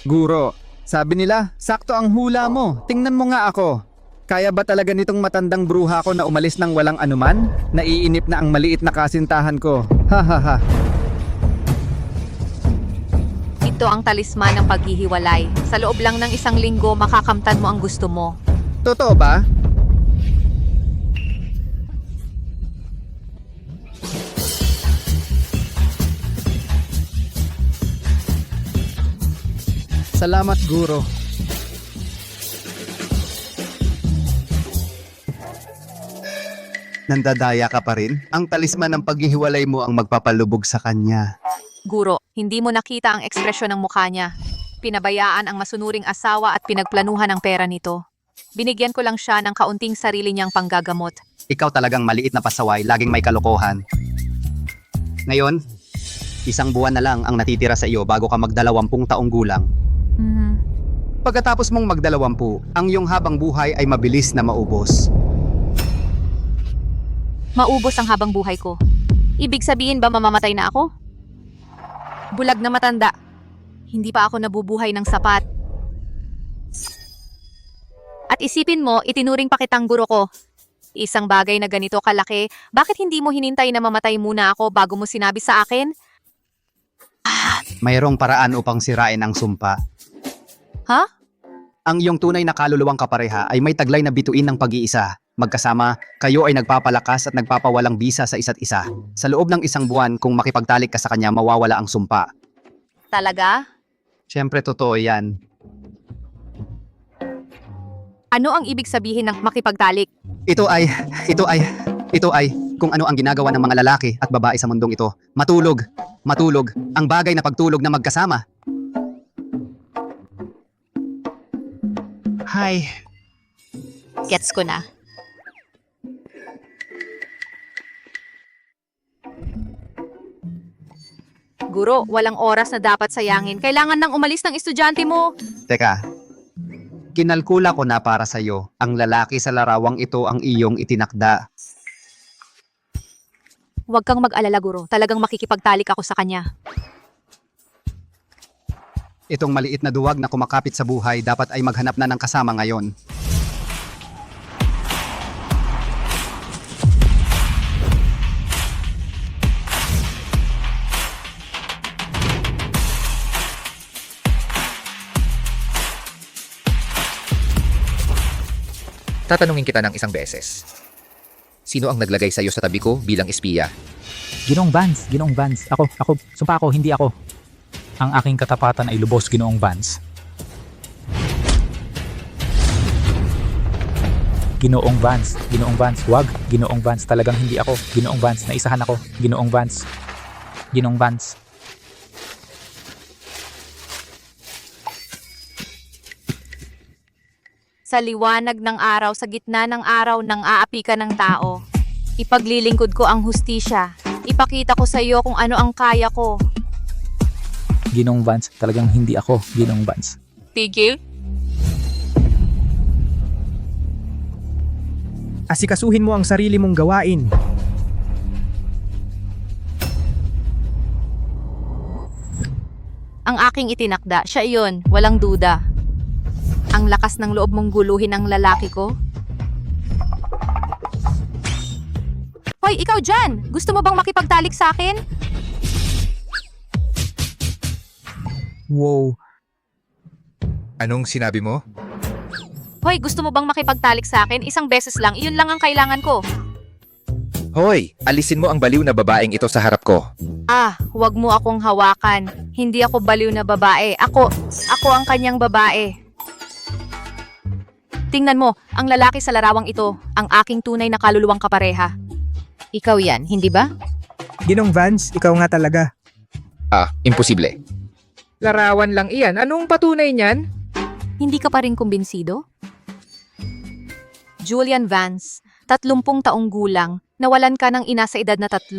Guro, sabi nila, sakto ang hula mo. Tingnan mo nga ako. Kaya ba talaga nitong matandang bruha ko na umalis ng walang anuman? Naiinip na ang maliit na kasintahan ko. Ha ha ha. Ito ang talisman ng paghihiwalay. Sa loob lang ng 1 linggo, makakamtan mo ang gusto mo. Totoo ba? Salamat, Guro. Nandadaya ka pa rin? Ang talisman ng paghihiwalay mo ang magpapalubog sa kanya. Guro, hindi mo nakita ang ekspresyon ng mukha niya. Pinabayaan ang masunuring asawa at pinagplanuhan ang pera nito. Binigyan ko lang siya ng kaunting sarili niyang panggagamot. Ikaw talagang maliit na pasaway, laging may kalokohan. Ngayon, 1 buwan na lang ang natitira sa iyo bago ka mag-20 taong gulang. Pagkatapos mong mag-20, ang iyong habang buhay ay mabilis na maubos. Maubos ang habang buhay ko. Ibig sabihin ba mamamatay na ako? Bulag na matanda. Hindi pa ako nabubuhay ng sapat. At isipin mo, itinuring pa kitang guro ko. Isang bagay na ganito kalaki, bakit hindi mo hinintay na mamatay muna ako bago mo sinabi sa akin? Mayroong paraan upang sirain ang sumpa. Ha? Ang iyong tunay na kaluluwang kapareha ay may taglay na bituin ng pag-iisa. Magkasama, kayo ay nagpapalakas at nagpapawalang bisa sa isa't isa. Sa loob ng 1 buwan, kung makipagtalik ka sa kanya, mawawala ang sumpa. Talaga? Siyempre, totoo yan. Ano ang ibig sabihin ng makipagtalik? Ito ay, kung ano ang ginagawa ng mga lalaki at babae sa mundong ito. Matulog. Ang bagay na pagtulog na magkasama. Hi. Gets ko na. Guro, walang oras na dapat sayangin. Kailangan nang umalis ng estudyante mo. Teka, kinalkula ko na para sa'yo. Ang lalaki sa larawang ito ang iyong itinakda. Huwag kang mag-alala, guro. Talagang makikipagtalik ako sa kanya. Itong maliit na duwag na kumakapit sa buhay dapat ay maghanap na ng kasama ngayon. Tatanungin kita ng 1 beses. Sino ang naglagay sa'yo sa tabi ko bilang espiya? Ginoong Vance. Sumpa ako, hindi ako. Ang aking katapatan ay lubos, Ginoong Vance. Ginoong Vance, wag. Ginoong Vance, talagang hindi ako. Ginoong Vance, naisahan ako. Ginoong Vance. Sa liwanag ng araw, sa gitna ng araw, nang aapi ka ng tao. Ipaglilingkod ko ang hustisya. Ipakita ko sa iyo kung ano ang kaya ko. Ginoong Vance, talagang hindi ako. Ginoong Vance. Tigil? Asikasuhin mo ang sarili mong gawain. Ang aking itinakda, siya iyon, walang duda. Ang lakas ng loob mong guluhin ang lalaki ko? Hoy, ikaw dyan! Gusto mo bang makipagtalik sa akin? Wow. Anong sinabi mo? Hoy, gusto mo bang makipagtalik sa akin? 1 beses lang, iyon lang ang kailangan ko. Hoy, alisin mo ang baliw na babaeng ito sa harap ko. Huwag mo akong hawakan. Hindi ako baliw na babae. Ako ang kanyang babae. Tingnan mo, ang lalaki sa larawang ito, ang aking tunay na kaluluwang kapareha. Ikaw yan, hindi ba? Ginong Vance, ikaw nga talaga. Imposible. Larawan lang iyan. Anong patunay niyan? Hindi ka pa rin kumbinsido? Julian Vance, 30 taong gulang, nawalan ka ng ina sa edad na 3.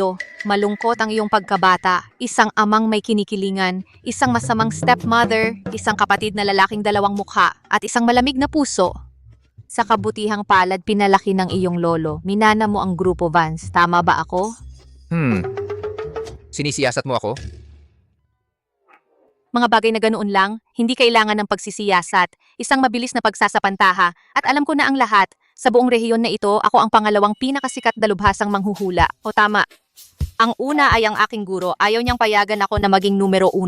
Malungkot ang iyong pagkabata, isang amang may kinikilingan, isang masamang stepmother, isang kapatid na lalaking 2 mukha, at isang malamig na puso. Sa kabutihang palad, pinalaki ng iyong lolo. Minana mo ang grupo, Vance. Tama ba ako? Sinisiyasat mo ako? Mga bagay na ganoon lang, hindi kailangan ng pagsisiyasat, isang mabilis na pagsasapantaha, at alam ko na ang lahat. Sa buong rehiyon na ito, ako ang pangalawang pinakasikat dalubhasang manghuhula. O tama. Ang una ay ang aking guro. Ayaw niyang payagan ako na maging numero 1.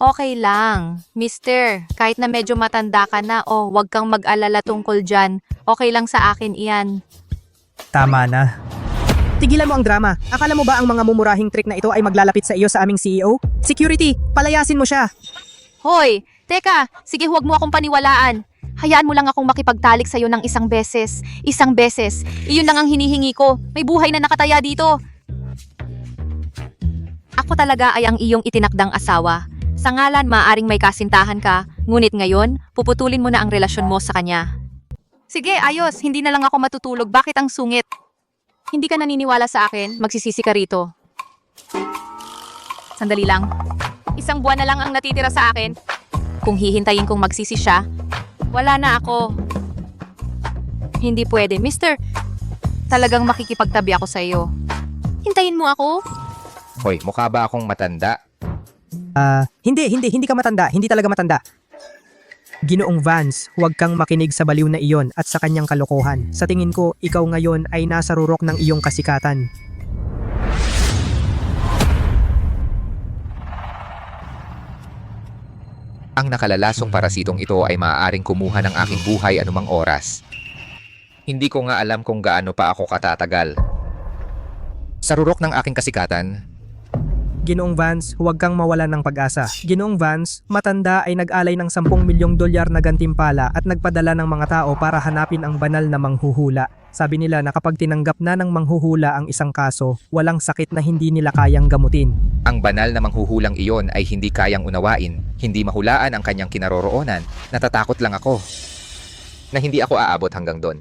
Okay lang. Mister, kahit na medyo matanda ka na, wag kang mag-alala tungkol dyan. Okay lang sa akin iyan. Tama na. Tigilan mo ang drama. Akala mo ba ang mga mumurahing trick na ito ay maglalapit sa iyo sa aming CEO? Security, palayasin mo siya. Hoy! Teka! Sige, huwag mo akong paniwalaan. Hayaan mo lang akong makipagtalik sa'yo ng isang beses. Isang beses. Iyon lang ang hinihingi ko. May buhay na nakataya dito. Ako talaga ay ang iyong itinakdang asawa. Sa ngalan, maaaring may kasintahan ka. Ngunit ngayon, puputulin mo na ang relasyon mo sa kanya. Sige, ayos. Hindi na lang ako matutulog. Bakit ang sungit? Hindi ka naniniwala sa akin? Magsisisi ka rito. Sandali lang. Isang buwan na lang ang natitira sa akin. Kung hihintayin kong magsisi siya, wala na ako. Hindi pwede. Mister, talagang makikipagtabi ako sa iyo. Hintayin mo ako? Hoy, mukha ba akong matanda? Hindi ka matanda. Hindi talaga matanda. Ginoong Vance, huwag kang makinig sa baliw na iyon at sa kanyang kalokohan. Sa tingin ko, ikaw ngayon ay nasa rurok ng iyong kasikatan. Ang nakalalasong parasitong ito ay maaaring kumuha ng aking buhay anumang oras. Hindi ko nga alam kung gaano pa ako katatagal. Sa rurok ng aking kasikatan, Ginoong Vance, huwag kang mawalan ng pag-asa. Ginoong Vance, matanda ay nag-alay ng 10 milyong dolyar na gantimpala at nagpadala ng mga tao para hanapin ang banal na manghuhula. Sabi nila na kapag tinanggap na ng manghuhula ang isang kaso, walang sakit na hindi nila kayang gamutin. ang banal na manghuhulang iyon ay hindi kayang unawain, hindi mahulaan ang kanyang kinaroroonan. Natatakot lang ako na hindi ako aabot hanggang doon.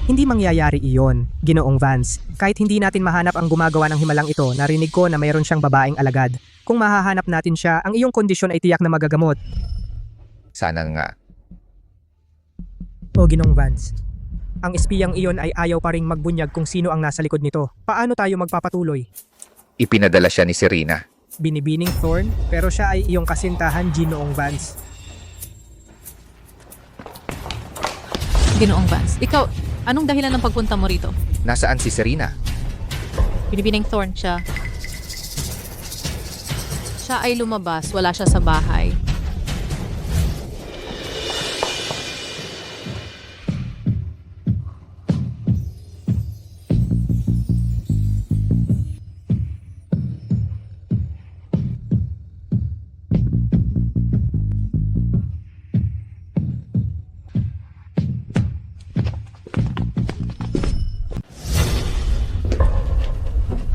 Hindi mangyayari iyon, Ginoong Vance. Kahit hindi natin mahanap ang gumagawa ng himalang ito, narinig ko na mayroon siyang babaeng alagad. Kung mahahanap natin siya, ang iyong kondisyon ay tiyak na magagamot. Sana nga. O Ginoong Vance, ang espiyang iyon ay ayaw pa ring magbunyag kung sino ang nasa likod nito. Paano tayo magpapatuloy? Ipinadala siya ni Serena. Binibining Thorn, pero siya ay iyong kasintahan, Ginoong Vance. Ginoong Vance, ikaw, anong dahilan ng pagpunta mo rito? Nasaan si Serena? Binibining Thorn siya. Siya ay lumabas, wala siya sa bahay.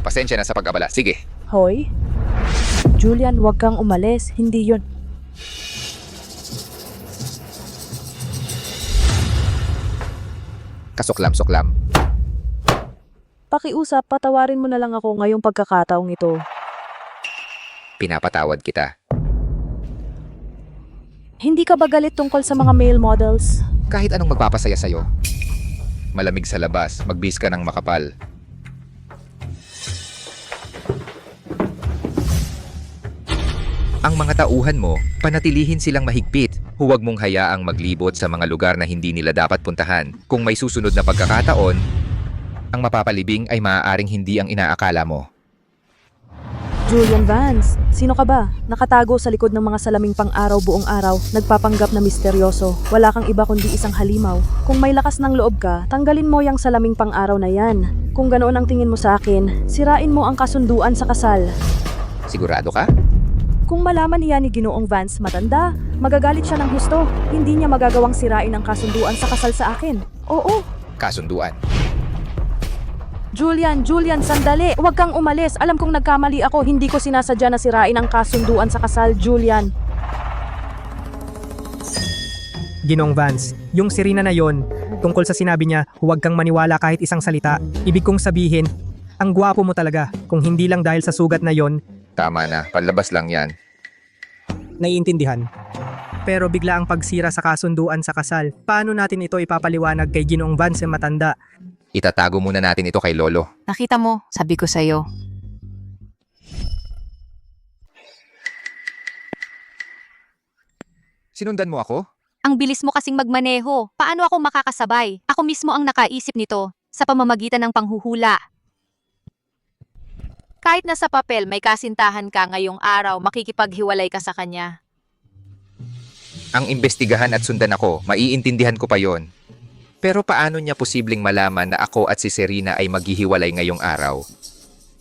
Pasensya na sa pag-abala. Sige. Hoy? Julian, huwag kang umalis. Hindi yun. Kasuklam-suklam. Pakiusap, patawarin mo na lang ako ngayong pagkakataong ito. Pinapatawad kita. Hindi ka ba galit tungkol sa mga male models? Kahit anong magpapasaya sa'yo. Malamig sa labas, magbis ka ng makapal. Ang mga tauhan mo, panatilihin silang mahigpit. Huwag mong hayaang maglibot sa mga lugar na hindi nila dapat puntahan. Kung may susunod na pagkakataon, ang mapapalibing ay maaaring hindi ang inaakala mo. Julian Vance, sino ka ba? Nakatago sa likod ng mga salaming pang-araw buong araw, nagpapanggap na misteryoso. Wala kang iba kundi isang halimaw. Kung may lakas ng loob ka, tanggalin mo yung salaming pang-araw na yan. Kung ganoon ang tingin mo sa akin, sirain mo ang kasunduan sa kasal. Sigurado ka? Kung malaman niya ni Ginoong Vance matanda, magagalit siya ng husto. Hindi niya magagawang sirain ang kasunduan sa kasal sa akin. Oo. Kasunduan. Julian, sandali. Huwag kang umalis. Alam kong nagkamali ako. Hindi ko sinasadya na sirain ang kasunduan sa kasal, Julian. Ginoong Vance, yung Serena na yon, tungkol sa sinabi niya, huwag kang maniwala kahit isang salita. Ibig kong sabihin, ang gwapo mo talaga. Kung hindi lang dahil sa sugat na yon, Tama na, palabas lang yan. naiintindihan. Pero bigla ang pagsira sa kasunduan sa kasal. Paano natin ito ipapaliwanag kay Ginoong Vance na matanda? Itatago muna natin ito kay Lolo. Nakita mo, sabi ko sa'yo. Sinundan mo ako? Ang bilis mo kasing magmaneho. Paano ako makakasabay? Ako mismo ang nakaisip nito sa pamamagitan ng panghuhula. Kahit na sa papel may kasintahan ka ngayong araw, makikipaghiwalay ka sa kanya. Ang imbestigahan at sundan ako, maiintindihan ko pa yon. Pero paano niya posibleng malaman na ako at si Serena ay maghihiwalay ngayong araw?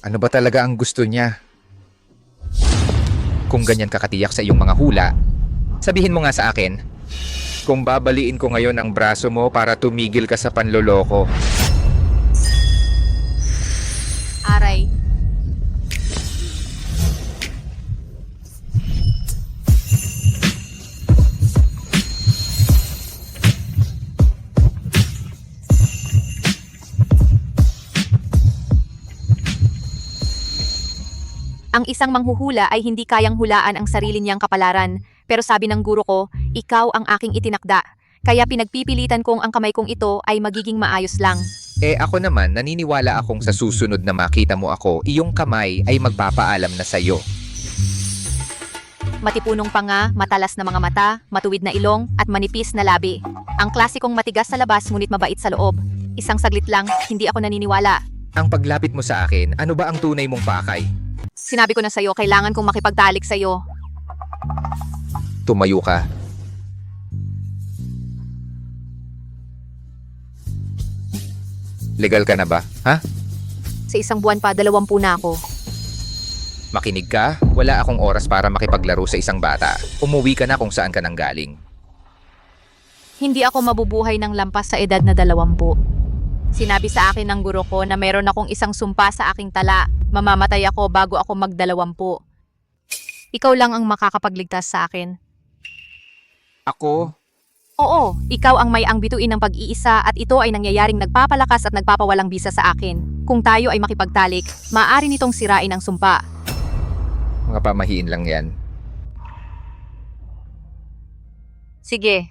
Ano ba talaga ang gusto niya? Kung ganyan kakatiyak sa iyong mga hula, sabihin mo nga sa akin, kung babaliin ko ngayon ang braso mo para tumigil ka sa panloloko. Aray. Ang isang manghuhula ay hindi kayang hulaan ang sarili niyang kapalaran. Pero sabi ng guro ko, ikaw ang aking itinakda. Kaya pinagpipilitan kong ang kamay kong ito ay magiging maayos lang. Ako naman, naniniwala akong sa susunod na makita mo ako, iyong kamay ay magpapaalam na sa'yo. Matipunong panga, matalas na mga mata, matuwid na ilong, at manipis na labi. Ang klasikong matigas sa labas ngunit mabait sa loob. Isang saglit lang, hindi ako naniniwala. Ang paglapit mo sa akin, ano ba ang tunay mong pakay? Sinabi ko na sa'yo, kailangan kong makipagtalik sa'yo. Tumayo ka. Legal ka na ba? Ha? Sa isang buwan pa, 20 na ako. Makinig ka? Wala akong oras para makipaglaro sa isang bata. Umuwi ka na kung saan ka nang galing. Hindi ako mabubuhay ng lampas sa edad na 20. Sinabi sa akin ng guro ko na meron akong isang sumpa sa aking tala. Mamamatay ako bago ako mag-20. Ikaw lang ang makakapagligtas sa akin. Ako? Oo, ikaw ang may ang bituin ng pag-iisa at ito ay nangyayaring nagpapalakas at nagpapawalang bisa sa akin. Kung tayo ay makipagtalik, maaari nitong sirain ang sumpa. Mga pamahiin lang yan. Sige.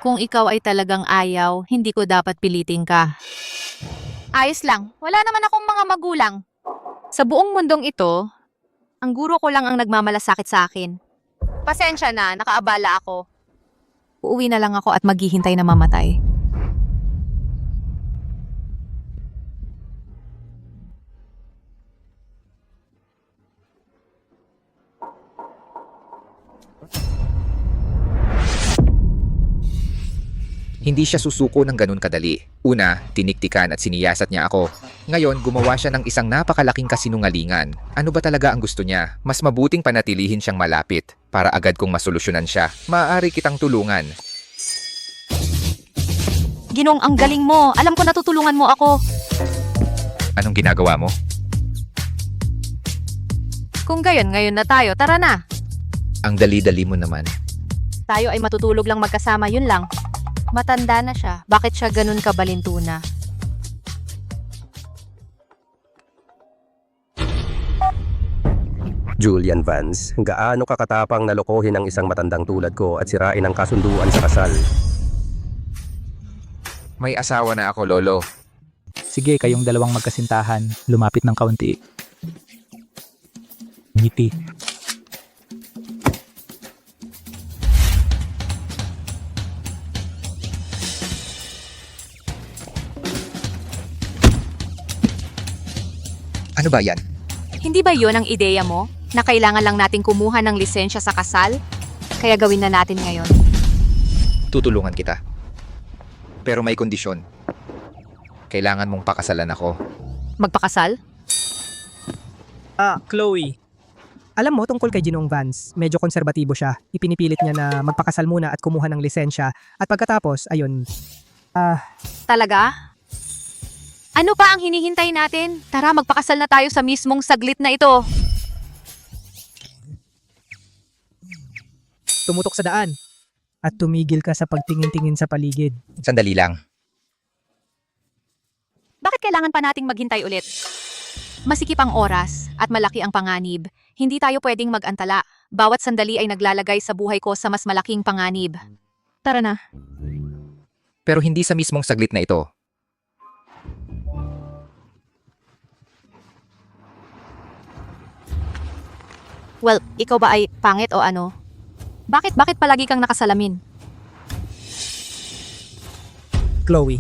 Kung ikaw ay talagang ayaw, hindi ko dapat pilitin ka. Ayos lang. Wala naman akong mga magulang. Sa buong mundong ito, ang guro ko lang ang nagmamalasakit sa akin. Pasensya na, nakaabala ako. Uuwi na lang ako at maghihintay na mamatay. Hindi siya susuko ng ganun kadali. Una, tiniktikan at siniyasat niya ako. Ngayon, gumawa siya ng isang napakalaking kasinungalingan. Ano ba talaga ang gusto niya? Mas mabuting panatilihin siyang malapit para agad kong masolusyonan siya. Maaari kitang tulungan. Ginong, ang galing mo. Alam ko natutulungan mo ako. Anong ginagawa mo? Kung gayon, ngayon na tayo. Tara na. Ang dali-dali mo naman. Tayo ay matutulog lang magkasama, yun lang. Matanda na siya. Bakit siya ganun kabalintuna? Julian Vance, gaano kakatapang na lokohin ang isang matandang tulad ko at sirain ang kasunduan sa kasal? May asawa na ako, Lolo. Sige, kayong dalawang magkasintahan, lumapit ng kaunti. Ngiti. Ano ba yan? Hindi ba yon ang ideya mo? Na kailangan lang natin kumuha ng lisensya sa kasal? Kaya gawin na natin ngayon. Tutulungan kita. Pero may kondisyon. Kailangan mong pakasalan ako. Magpakasal? Chloe. Alam mo tungkol kay Ginoong Vance, medyo konserbatibo siya. Ipinipilit niya na magpakasal muna at kumuha ng lisensya. At pagkatapos, ayun. Talaga? Ano pa ang hinihintay natin? Tara, magpakasal na tayo sa mismong saglit na ito. Tumutok sa daan. At tumigil ka sa pagtingin-tingin sa paligid. Sandali lang. Bakit kailangan pa nating maghintay ulit? Masikip ang oras at malaki ang panganib. Hindi tayo pwedeng mag-antala. Bawat sandali ay naglalagay sa buhay ko sa mas malaking panganib. Tara na. Pero hindi sa mismong saglit na ito. Well, ikaw ba ay pangit o ano? Bakit palagi kang nakasalamin? Chloe,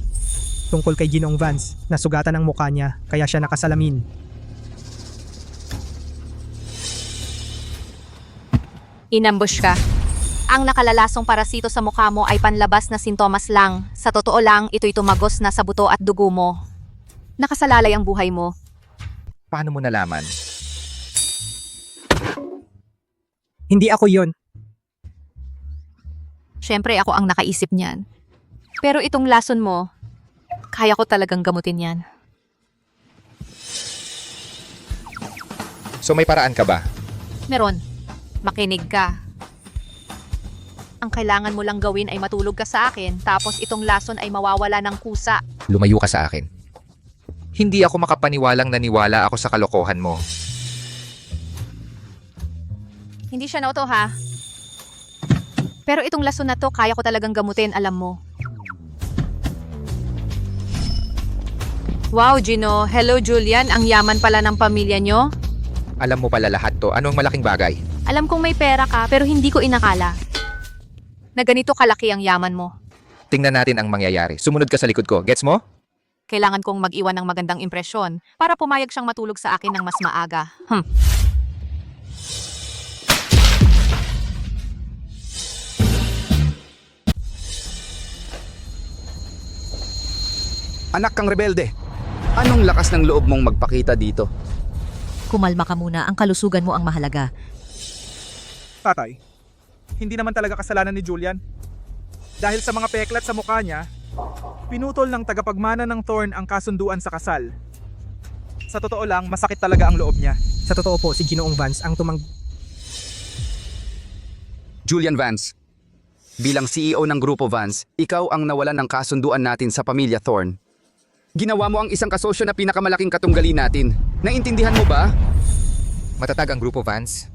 tungkol kay Ginoong Vance, nasugatan ang mukha niya kaya siya nakasalamin. Inambush ka. Ang nakalalasong parasito sa mukha mo ay panlabas na sintomas lang. Sa totoo lang, ito'y tumagos na sa buto at dugo mo. Nakasalalay ang buhay mo. Paano mo nalaman? Hindi ako yon. Siyempre ako ang nakaisip niyan. Pero itong lason mo, kaya ko talagang gamutin yan. So may paraan ka ba? Meron. Makinig ka. Ang kailangan mo lang gawin ay matulog ka sa akin, tapos itong lason ay mawawala ng kusa. Lumayo ka sa akin. Hindi ako makapaniwalang naniwala ako sa kalokohan mo. Hindi siya nauto ha. Pero itong lason na to, kaya ko talagang gamutin, alam mo. Wow, Gino. Hello, Julian. Ang yaman pala ng pamilya nyo. Alam mo pala lahat to. Ano ang malaking bagay? Alam kong may pera ka, pero hindi ko inakala na ganito kalaki ang yaman mo. Tingnan natin ang mangyayari. Sumunod ka sa likod ko. Gets mo? Kailangan kong mag-iwan ng magandang impresyon para pumayag siyang matulog sa akin ng mas maaga. Anak kang rebelde. Anong lakas ng loob mong magpakita dito? Kumalma ka muna, ang kalusugan mo ang mahalaga. Tatay, hindi naman talaga kasalanan ni Julian. Dahil sa mga peklat sa mukha niya, pinutol ng tagapagmana ng Thorn ang kasunduan sa kasal. Sa totoo lang, masakit talaga ang loob niya. Sa totoo po, si Ginoong Vance ang Julian Vance, bilang CEO ng Grupo Vance, ikaw ang nawalan ng kasunduan natin sa pamilya Thorn. Ginawa mo ang isang kasosyo na pinakamalaking katunggali natin. Naintindihan mo ba? Matatag ang grupo, Vance.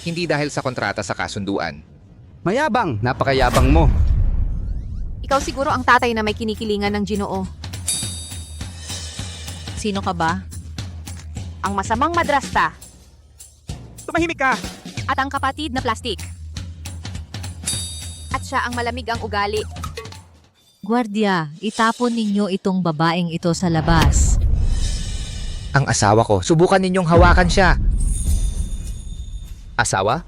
Hindi dahil sa kontrata sa kasunduan. Mayabang, napakayabang mo. Ikaw siguro ang tatay na may kinikilingan ng Ginoo. Sino ka ba? Ang masamang madrasta Tumahimik ka! at ang kapatid na plastik. At siya ang malamig ang ugali. Guardia, itapon ninyo itong babaeng ito sa labas. Ang asawa ko, subukan ninyong hawakan siya. Asawa?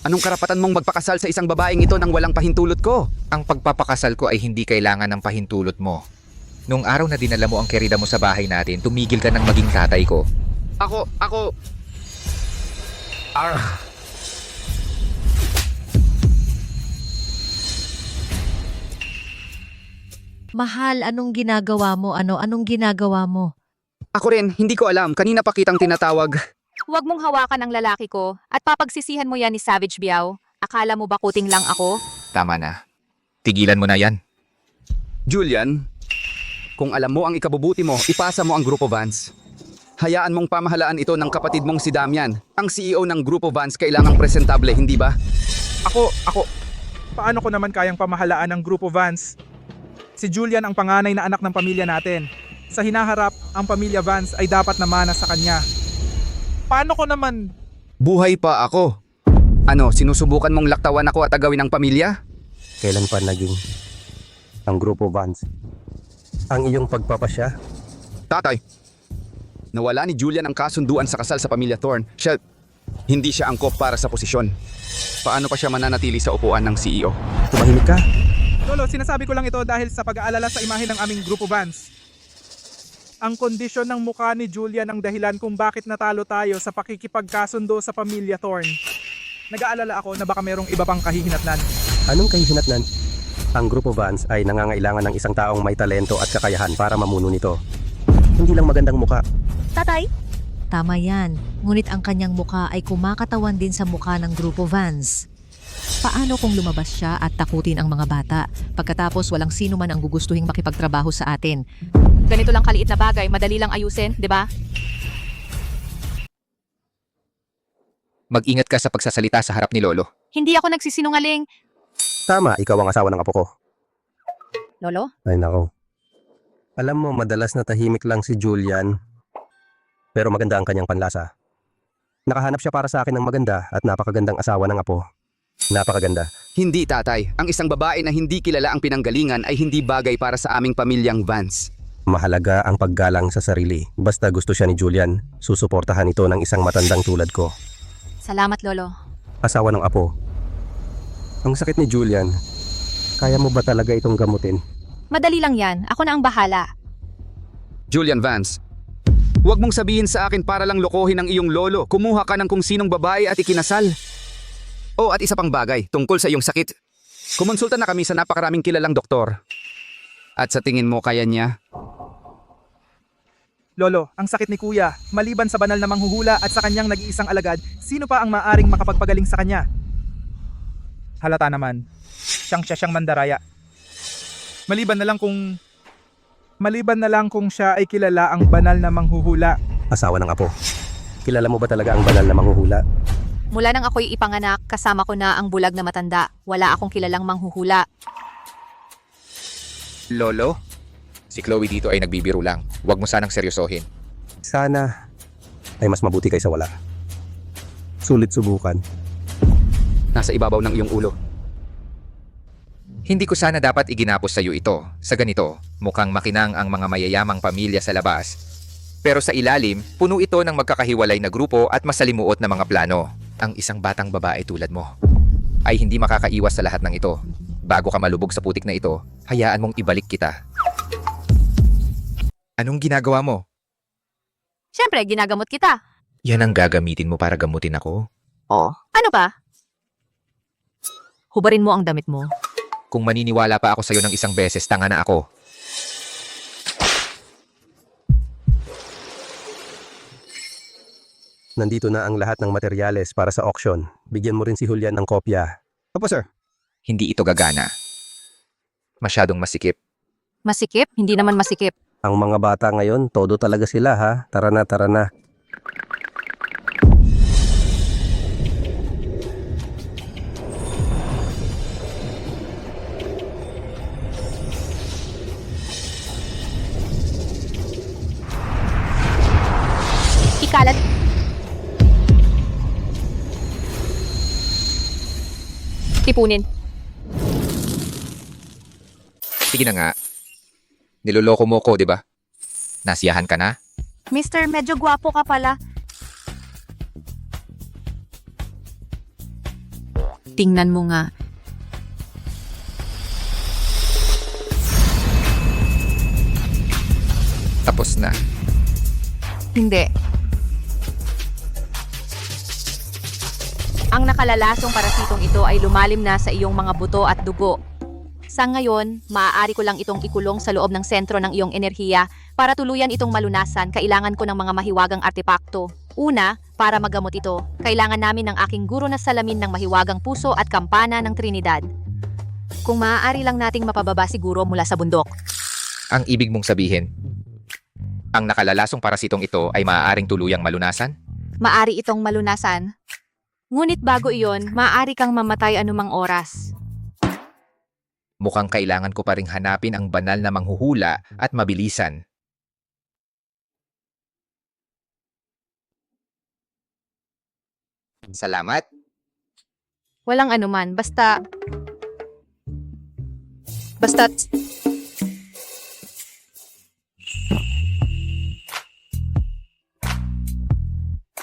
Anong karapatan mong magpakasal sa isang babaeng ito nang walang pahintulot ko? Ang pagpapakasal ko ay hindi kailangan ng pahintulot mo. Nung araw na dinala mo ang kerida mo sa bahay natin, tumigil ka ng maging tatay ko. Ako... Mahal, anong ginagawa mo? Anong ginagawa mo? Ako rin, hindi ko alam. Kanina pa kitang tinatawag. Huwag mong hawakan ang lalaki ko at papagsisihan mo yan ni Savage Biao. Akala mo ba kuting lang ako? Tama na. Tigilan mo na yan. Julian, kung alam mo ang ikabubuti mo, ipasa mo ang Grupo Vance. Hayaan mong pamahalaan ito ng kapatid mong si Damian. Ang CEO ng Grupo Vance kailangang presentable, hindi ba? Ako, paano ko naman kayang pamahalaan ng Grupo Vance? Si Julian ang panganay na anak ng pamilya natin. Sa hinaharap, ang pamilya Vance ay dapat namana sa kanya. Paano ko naman... Buhay pa ako. Ano, sinusubukan mong laktawan ako at agawin ng pamilya? Kailan pa naging ang Grupo Vance ang iyong pagpapasya? Tatay, nawala ni Julian ang kasunduan sa kasal sa pamilya Thorn. Hindi siya angkop para sa posisyon. Paano pa siya mananatili sa upuan ng CEO? Tumahimik ka. Lolo, sinasabi ko lang ito dahil sa pag-aalala sa imahe ng aming Grupo Vance. Ang kondisyon ng mukha ni Julian ang dahilan kung bakit natalo tayo sa pakikipagkasundo sa pamilya Thorn. Nag-aalala ako na baka merong iba pang kahihinatnan. Anong kahihinatnan? Ang Grupo Vance ay nangangailangan ng isang taong may talento at kakayahan para mamuno nito. Hindi lang magandang muka. Tatay? Tama yan. Ngunit ang kanyang muka ay kumakatawan din sa muka ng Grupo Vance. Paano kung lumabas siya at takutin ang mga bata? Pagkatapos walang sino man ang gugustuhing makipagtrabaho sa atin. Ganito lang kaliit na bagay, madali lang ayusin, di ba? Mag-ingat ka sa pagsasalita sa harap ni Lolo. Hindi ako nagsisinungaling. Tama, ikaw ang asawa ng apo ko. Lolo? Ay nako. Alam mo, madalas na tahimik lang si Julian. Pero maganda ang kanyang panlasa. Nakahanap siya para sa akin ng maganda at napakagandang asawa ng apo. Napakaganda. Hindi, tatay. Ang isang babae na hindi kilala ang pinanggalingan ay hindi bagay para sa aming pamilyang Vance. Mahalaga ang paggalang sa sarili. Basta gusto siya ni Julian, susuportahan ito ng isang matandang tulad ko. Salamat, Lolo. Asawa ng apo. Ang sakit ni Julian. Kaya mo ba talaga itong gamutin? Madali lang yan. Ako na ang bahala. Julian Vance, huwag mong sabihin sa akin para lang lokohin ang iyong lolo. Kumuha ka ng kung sinong babae at ikinasal. Oh, at isa pang bagay, tungkol sa iyong sakit. Kumonsulta na kami sa napakaraming kilalang doktor. At sa tingin mo kaya niya? Lolo, ang sakit ni Kuya, maliban sa banal na manghuhula at sa kanyang nag-iisang alagad, sino pa ang maaring makapagpagaling sa kanya? Halata naman. Siyang mandaraya. Maliban na lang kung siya ay kilala ang banal na manghuhula. Asawa ng apo. Kilala mo ba talaga ang banal na manghuhula? Mula nang ako'y ipanganak, kasama ko na ang bulag na matanda. Wala akong kilalang manghuhula. Lolo? Si Chloe dito ay nagbibiro lang. Huwag mo sanang seryosohin. Sana ay mas mabuti kaysa wala. Sulit subukan. Nasa ibabaw ng iyong ulo. Hindi ko sana dapat iginapos sa iyo ito. Sa ganito, mukhang makinang ang mga mayayamang pamilya sa labas. Pero sa ilalim, puno ito ng magkakahiwalay na grupo at masalimuot na mga plano. Ang isang batang babae tulad mo ay hindi makakaiwas sa lahat ng ito. Bago ka malubog sa putik na ito, hayaan mong ibalik kita. Anong ginagawa mo? Siyempre, ginagamot kita. Yan ang gagamitin mo para gamutin ako? Ano pa? Hubarin mo ang damit mo. Kung maniniwala pa ako sa'yo ng isang beses, tanga na ako. Nandito na ang lahat ng materyales para sa auction. Bigyan mo rin si Julian ng kopya. Opo, sir. Hindi ito gagana. Masyadong masikip. Masikip? Hindi naman masikip. Ang mga bata ngayon, todo talaga sila ha. Tara na, tara na. Ikalat. Tipunin. Sige na nga. Niloloko mo ko, di ba? Nasiyahan ka na? Mister, medyo gwapo ka pala. Tingnan mo nga. Tapos na. Hindi. Ang nakalalasong parasitong ito ay lumalim na sa iyong mga buto at dugo. Sa ngayon, maaari ko lang itong ikulong sa loob ng sentro ng iyong enerhiya. Para tuluyan itong malunasan, kailangan ko ng mga mahiwagang artepakto. Una, para magamot ito, kailangan namin ng aking guro na salamin ng mahiwagang puso at kampana ng Trinidad. Kung maaari lang nating mapababa siguro mula sa bundok. Ang ibig mong sabihin, ang nakalalasong parasitong ito ay maaaring tuluyang malunasan? Maari itong malunasan. Ngunit bago iyon, maaari kang mamatay anumang oras. Mukhang kailangan ko pa ring hanapin ang banal na manghuhula at mabilisan. Salamat. Walang anuman, basta...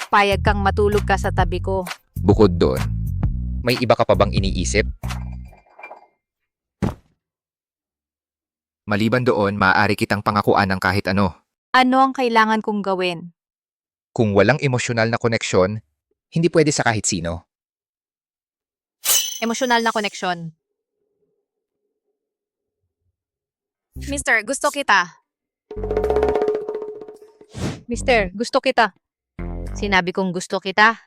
Payag kang matulog ka sa tabi ko. Bukod doon, may iba ka pa bang iniisip? Maliban doon, maaari kitang pangakuan ng kahit ano. Ano ang kailangan kong gawin? Kung walang emosyonal na koneksyon, hindi pwede sa kahit sino. Emosyonal na koneksyon. Mister, gusto kita. Mister, gusto kita. Sinabi kong gusto kita.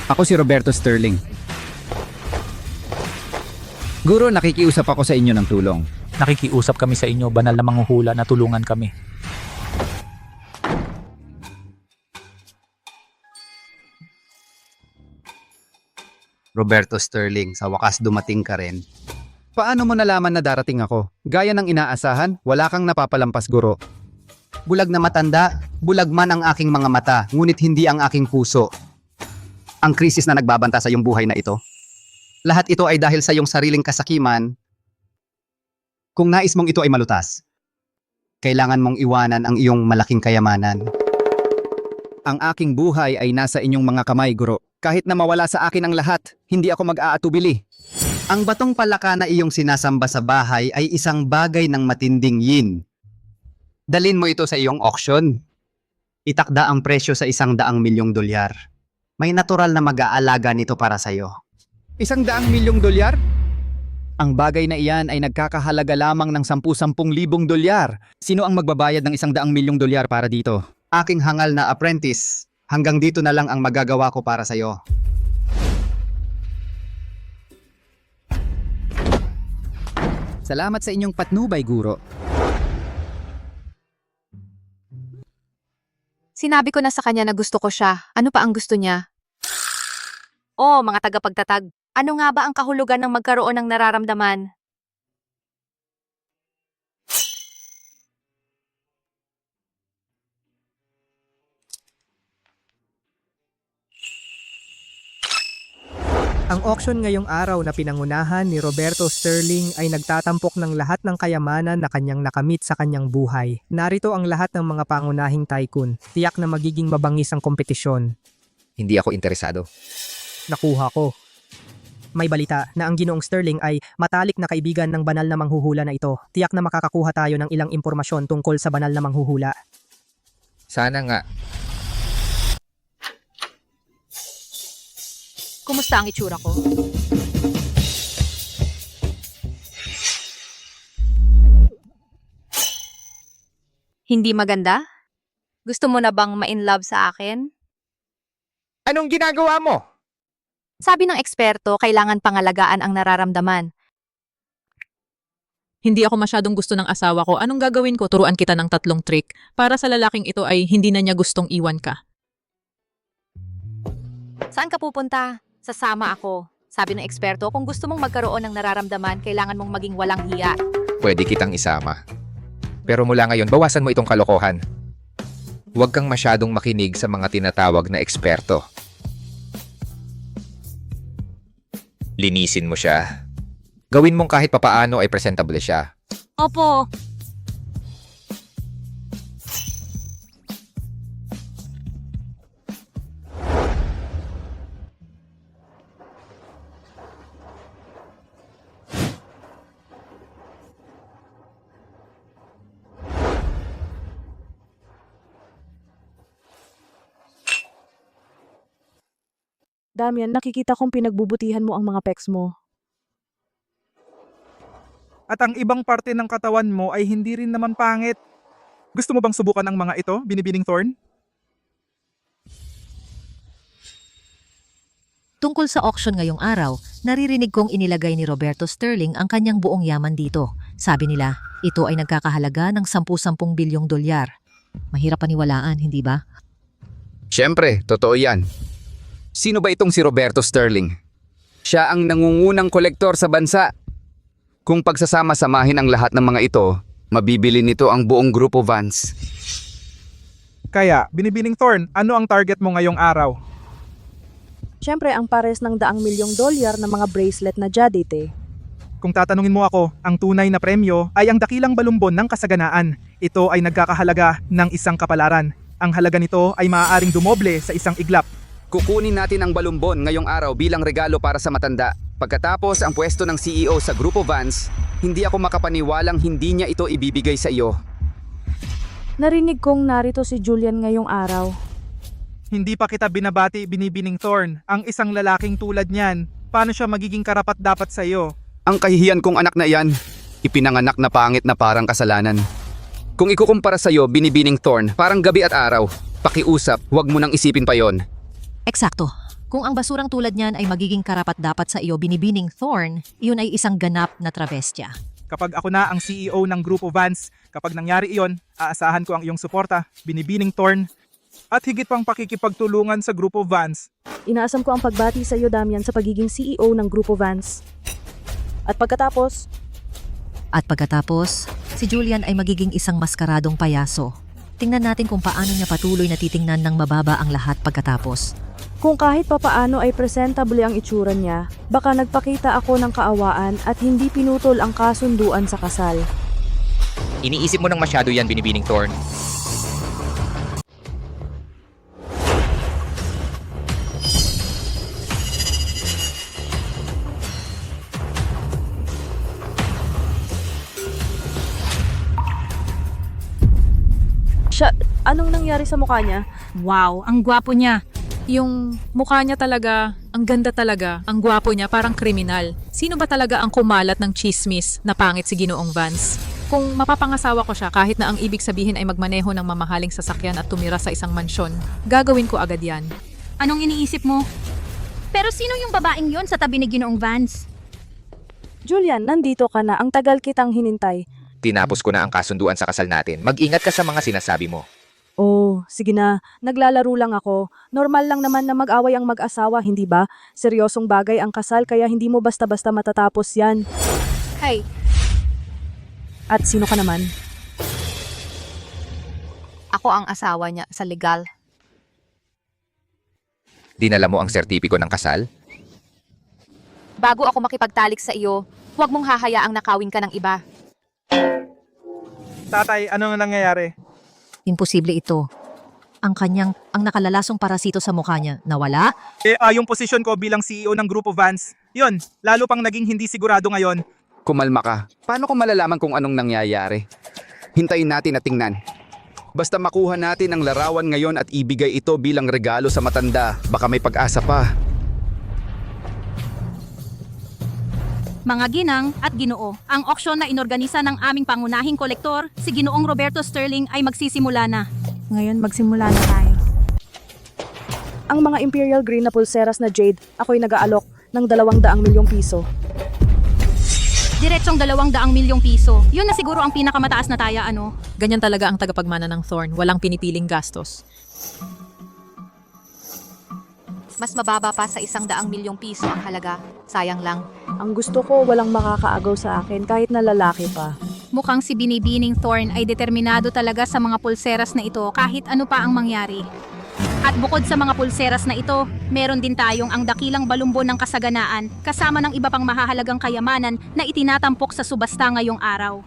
Ako si Roberto Sterling. Guro, nakikiusap ako sa inyo ng tulong. Nakikiusap kami sa inyo, banal na manghuhula na tulungan kami. Roberto Sterling, sa wakas dumating ka rin. Paano mo nalaman na darating ako? Gaya ng inaasahan, wala kang napapalampas guro. Bulag na matanda, bulag man ang aking mga mata, ngunit hindi ang aking puso. Ang krisis na nagbabanta sa iyong buhay na ito. Lahat ito ay dahil sa iyong sariling kasakiman. Kung nais mong ito ay malutas, kailangan mong iwanan ang iyong malaking kayamanan. Ang aking buhay ay nasa inyong mga kamay, guro. Kahit na mawala sa akin ang lahat, hindi ako mag-aatubili. Ang batong palaka na iyong sinasamba sa bahay ay isang bagay ng matinding yin. Dalin mo ito sa iyong auction. Itakda ang presyo sa $100 milyong. May natural na mag-aalaga nito para sa iyo. $100 milyong? Ang bagay na iyan ay nagkakahalaga lamang ng $10,000 dolyar. Sino ang magbabayad ng $100 milyong para dito? Aking hangal na apprentice, hanggang dito na lang ang magagawa ko para sa iyo. Salamat sa inyong patnubay, guro. Sinabi ko na sa kanya na gusto ko siya. Ano pa ang gusto niya? Oh, mga tagapagtatag. Ano nga ba ang kahulugan ng magkaroon ng nararamdaman? Ang auction ngayong araw na pinangunahan ni Roberto Sterling ay nagtatampok ng lahat ng kayamanan na kanyang nakamit sa kanyang buhay. Narito ang lahat ng mga pangunahing tycoon. Tiyak na magiging mabangis ang kompetisyon. Hindi ako interesado. Nakuha ko. May balita na ang Ginoong Sterling ay matalik na kaibigan ng banal na manghuhula na ito. Tiyak na makakakuha tayo ng ilang impormasyon tungkol sa banal na manghuhula. Sana nga. Kumusta ang itsura ko? Hindi maganda? Gusto mo na bang ma-inlove sa akin? Anong ginagawa mo? Sabi ng eksperto, kailangan pangalagaan ang nararamdaman. Hindi ako masyadong gusto ng asawa ko. Anong gagawin ko? Turuan kita ng 3 trick. Para sa lalaking ito ay hindi na niya gustong iwan ka. Saan ka pupunta? Sasama ako. Sabi ng eksperto, kung gusto mong magkaroon ng nararamdaman, kailangan mong maging walang hiya. Pwede kitang isama. Pero mula ngayon, bawasan mo itong kalokohan. Huwag kang masyadong makinig sa mga tinatawag na eksperto. Linisin mo siya. Gawin mong kahit papaano ay presentable siya. Opo. Damian, nakikita kong pinagbubutihan mo ang mga pecs mo. At ang ibang parte ng katawan mo ay hindi rin naman pangit. Gusto mo bang subukan ang mga ito, Binibining Thorn? Tungkol sa auction ngayong araw, naririnig kong inilagay ni Roberto Sterling ang kanyang buong yaman dito. Sabi nila, ito ay nagkakahalaga ng $10 bilyong. Mahirap paniwalaan, hindi ba? Siyempre, totoo yan. Sino ba itong si Roberto Sterling? Siya ang nangungunang kolektor sa bansa. Kung pagsasama-samahin ang lahat ng mga ito, mabibili nito ang buong grupo Vance. Kaya, Binibining Thorn, ano ang target mo ngayong araw? Siyempre, ang pares ng $100 milyong na mga bracelet na Jadite. Kung tatanungin mo ako, ang tunay na premyo ay ang dakilang balumbon ng kasaganaan. Ito ay nagkakahalaga ng isang kapalaran. Ang halaga nito ay maaaring dumoble sa isang iglap. Kukunin natin ang balumbon ngayong araw bilang regalo para sa matanda. Pagkatapos ang pwesto ng CEO sa Grupo Vance, hindi ako makapaniwalang hindi niya ito ibibigay sa iyo. Narinig kong narito si Julian ngayong araw. Hindi pa kita binabati, Binibining Thorn. Ang isang lalaking tulad niyan, paano siya magiging karapat-dapat sa iyo? Ang kahihiyan kong anak na iyan, ipinanganak na pangit na parang kasalanan. Kung ikukumpara sa iyo, Binibining Thorn, parang gabi at araw. Pakiusap, huwag mo nang isipin pa yon. Eksakto. Kung ang basurang tulad niyan ay magiging karapat-dapat sa iyo, Binibining Thorn, iyon ay isang ganap na travestya. Kapag ako na ang CEO ng Grupo Vance, kapag nangyari iyon, aasahan ko ang iyong suporta, Binibining Thorn. at higit pang pakikipagtulungan sa Grupo Vans. Inaasam ko ang pagbati sa iyo, Damian, sa pagiging CEO ng Grupo Vans. At pagkatapos, Si Julian ay magiging isang maskaradong payaso. Tingnan natin kung paano niya patuloy na titingnan ng mababa ang lahat pagkatapos. kung kahit papaano ay presentable ang itsura niya, baka nagpakita ako ng kaawaan at hindi pinutol ang kasunduan sa kasal. Iniisip mo nang masyado yan, Binibining Thorn. Siya, anong nangyari sa mukha niya? Wow, ang gwapo niya. Yung mukha niya talaga, ang ganda talaga, ang gwapo niya, parang kriminal. Sino ba talaga ang kumalat ng chismis na pangit si Ginoong Vance? Kung mapapangasawa ko siya kahit na ang ibig sabihin ay magmaneho ng mamahaling sasakyan at tumira sa isang mansyon, gagawin ko agad yan. Anong iniisip mo? Pero sino yung babaeng yon sa tabi ni Ginoong Vance? Julian, nandito ka na. Ang tagal kitang hinintay. Tinapos ko na ang kasunduan sa kasal natin. Mag-ingat ka sa mga sinasabi mo. Oh, sige na. Naglalaro lang ako. Normal lang naman na mag-away ang mag-asawa, hindi ba? Seryosong bagay ang kasal kaya hindi mo basta-basta matatapos yan. Hey, At sino ka naman? ako ang asawa niya sa legal. Dinala mo ang sertipiko ng kasal? Bago ako makipagtalik sa iyo, huwag mong hahayaang nakawin ka ng iba. Tatay, anong nangyayari? Imposible ito. Ang nakalalasong parasito sa mukha niya, nawala? Yung posisyon ko bilang CEO ng Grupo Vans, yun, lalo pang naging hindi sigurado ngayon. Kumalma ka. Paano ko malalaman kung anong nangyayari? Hintayin natin at tingnan. Basta makuha natin ang larawan ngayon at ibigay ito bilang regalo sa matanda, baka may pag-asa pa. Mga ginang at ginoo, ang auksyon na inorganisa ng aming pangunahing kolektor, si Ginoong Roberto Sterling ay magsisimula na. Ngayon, magsimula na tayo. Ang mga Imperial Green na pulseras na jade, ako'y nag-aalok ng 200 milyong piso. Diretsong 200 milyong piso. Yun na siguro ang pinakamataas na taya, ano? Ganyan talaga ang tagapagmana ng Thorn, walang pinipiling gastos. Mas mababa pa sa 100 milyong piso ang halaga. Sayang lang. Ang gusto ko, walang makakaagaw sa akin kahit na lalaki pa. Mukhang si Binibining Thorn ay determinado talaga sa mga pulseras na ito kahit ano pa ang mangyari. At bukod sa mga pulseras na ito, meron din tayong ang dakilang balumbon ng kasaganaan kasama ng iba pang mahahalagang kayamanan na itinatampok sa subasta ngayong araw.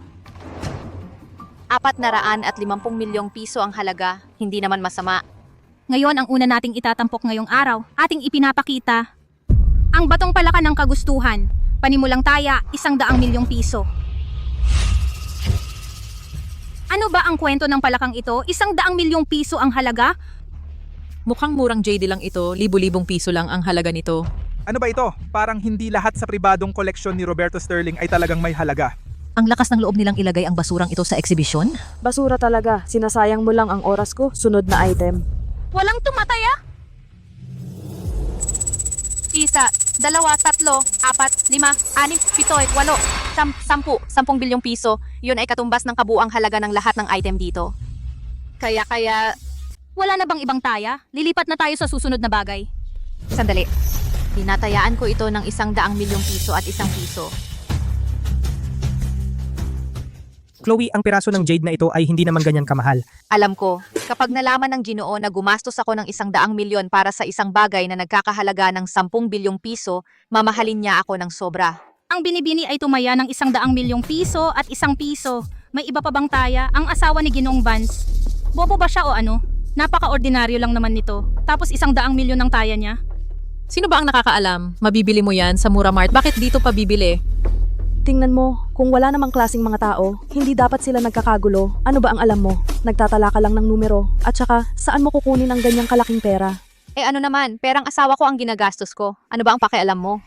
450 milyong piso ang halaga, hindi naman masama. Ngayon ang una nating itatampok ngayong araw, ating ipinapakita ang batong palaka ng kagustuhan, panimulang taya, 100 milyong piso. Ano ba ang kwento ng palakang ito? 100 milyong piso ang halaga? Mukhang murang JD lang ito, libu-libong piso lang ang halaga nito. Ano ba ito? Parang hindi lahat sa pribadong koleksyon ni Roberto Sterling ay talagang may halaga. Ang lakas ng loob nilang ilagay ang basurang ito sa eksibisyon? Basura talaga, sinasayang mo lang ang oras ko, sunod na item. Walang tumataya? 1, 2, 3, 4, 5, 6, 7, 8, 10 bilyong piso. Yun ay katumbas ng kabuang halaga ng lahat ng item dito. Kaya, wala na bang ibang taya? Lilipat na tayo sa susunod na bagay. Sandali. Tinatayaan ko ito ng 100 milyong piso at 1 piso. Chloe, ang piraso ng jade na ito ay hindi naman ganyan kamahal. Alam ko, kapag nalaman ng Ginoo na gumastos ako ng 100 milyon para sa isang bagay na nagkakahalaga ng 10 bilyong piso, mamahalin niya ako ng sobra. Ang binibini ay tumaya ng 100 milyong piso at 1 piso. May iba pa bang taya? Ang asawa ni Ginoong Vance. Bobo ba siya o ano? Napaka-ordinaryo lang naman nito. Tapos 100 milyon ng taya niya. Sino ba ang nakakaalam? Mabibili mo yan sa Mura Mart. Bakit dito pa bibili? Tingnan mo, kung wala namang klaseng mga tao, hindi dapat sila nagkakagulo. Ano ba ang alam mo? Nagtatala ka lang ng numero. At saka, saan mo kukunin ang ganyang kalaking pera? Ano naman, perang asawa ko ang ginagastos ko. Ano ba ang pakialam mo?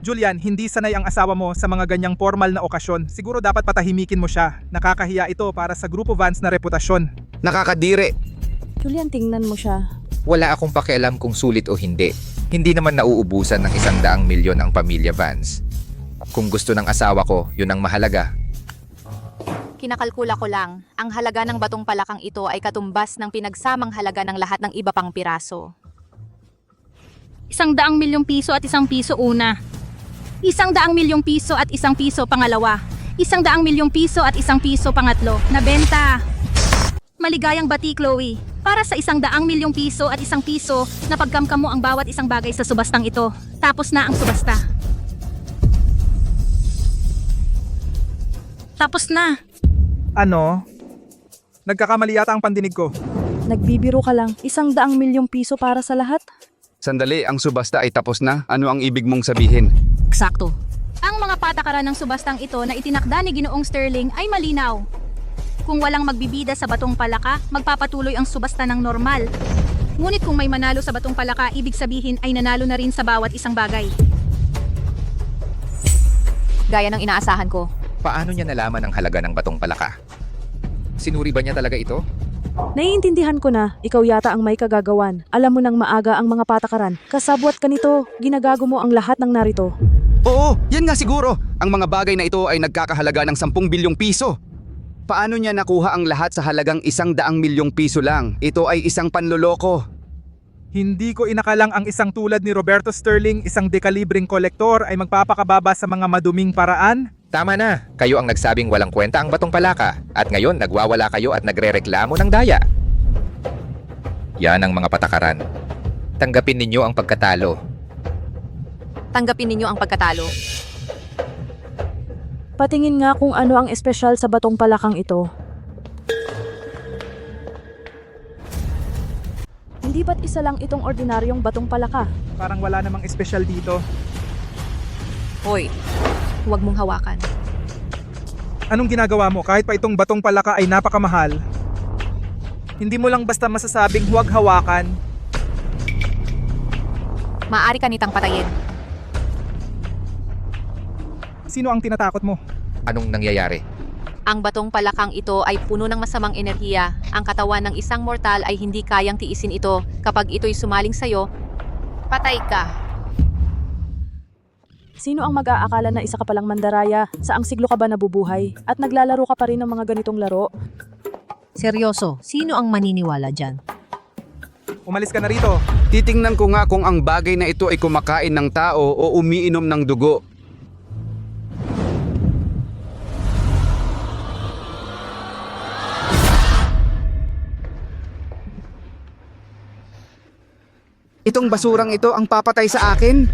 Julian, hindi sanay ang asawa mo sa mga ganyang formal na okasyon. Siguro dapat patahimikin mo siya. Nakakahiya ito para sa Grupo Vans na reputasyon. Nakakadire. Julian, tingnan mo siya. Wala akong pakialam kung sulit o hindi. Hindi naman nauubusan ng 100 milyon ang pamilya Vance. Kung gusto ng asawa ko, yun ang mahalaga. Kinakalkula ko lang, ang halaga ng batong palakang ito ay katumbas ng pinagsamang halaga ng lahat ng iba pang piraso. 100 milyong piso at 1 piso una. 100 milyong piso at 1 piso pangalawa. 100 milyong piso at 1 piso pangatlo. Nabenta! Maligayang bati, Chloe. Para sa 100 milyong piso at 1 piso, napagkamkam mo ang bawat isang bagay sa subastang ito. Tapos na ang subasta. Tapos na. Ano? Nagkakamali yata ang pandinig ko. Nagbibiro ka lang, 100 milyong piso para sa lahat? Sandali, ang subasta ay tapos na. Ano ang ibig mong sabihin? Eksakto. Ang mga patakaran ng subastang ito na itinakda ni Ginoong Sterling ay malinaw. Kung walang magbibida sa batong palaka, magpapatuloy ang subasta ng normal. Ngunit kung may manalo sa batong palaka, ibig sabihin ay nanalo na rin sa bawat isang bagay. Gaya ng inaasahan ko. Paano niya nalaman ang halaga ng batong palaka? Sinuri ba niya talaga ito? Naiintindihan ko na, ikaw yata ang may kagagawan. Alam mo nang maaga ang mga patakaran. Kasabwat ka nito, ginagago mo ang lahat ng narito. Oo, yan nga siguro. Ang mga bagay na ito ay nagkakahalaga ng 10 bilyong piso. Paano niya nakuha ang lahat sa halagang 100 milyong piso lang? Ito ay isang panloloko. Hindi ko inakalang ang isang tulad ni Roberto Sterling, isang dekalibring kolektor ay magpapakababa sa mga maduming paraan. Tama na, kayo ang nagsabing walang kwenta ang batong palaka at ngayon nagwawala kayo at nagrereklamo ng daya. Yan ang mga patakaran. Tanggapin ninyo ang pagkatalo. Tanggapin ninyo ang pagkatalo. Patingin nga kung ano ang espesyal sa batong palakang ito. Hindi ba't isa lang itong ordinaryong batong palaka? Parang wala namang espesyal dito. Hoy, huwag mong hawakan. Anong ginagawa mo? Kahit pa itong batong palaka ay napakamahal. Hindi mo lang basta masasabing huwag hawakan. Maaari ka nitang patayin. Sino ang tinatakot mo? Anong nangyayari? Ang batong palakang ito ay puno ng masamang enerhiya. Ang katawan ng isang mortal ay hindi kayang tiisin ito. Kapag ito'y sumaling sa'yo, patay ka. Sino ang mag-aakala na isa ka palang mandaraya? Saang siglo ka ba nabubuhay? At naglalaro ka pa rin ng mga ganitong laro? Seryoso, sino ang maniniwala dyan? Umalis ka na rito. Titingnan ko nga kung ang bagay na ito ay kumakain ng tao o umiinom ng dugo. Itong basurang ito ang papatay sa akin?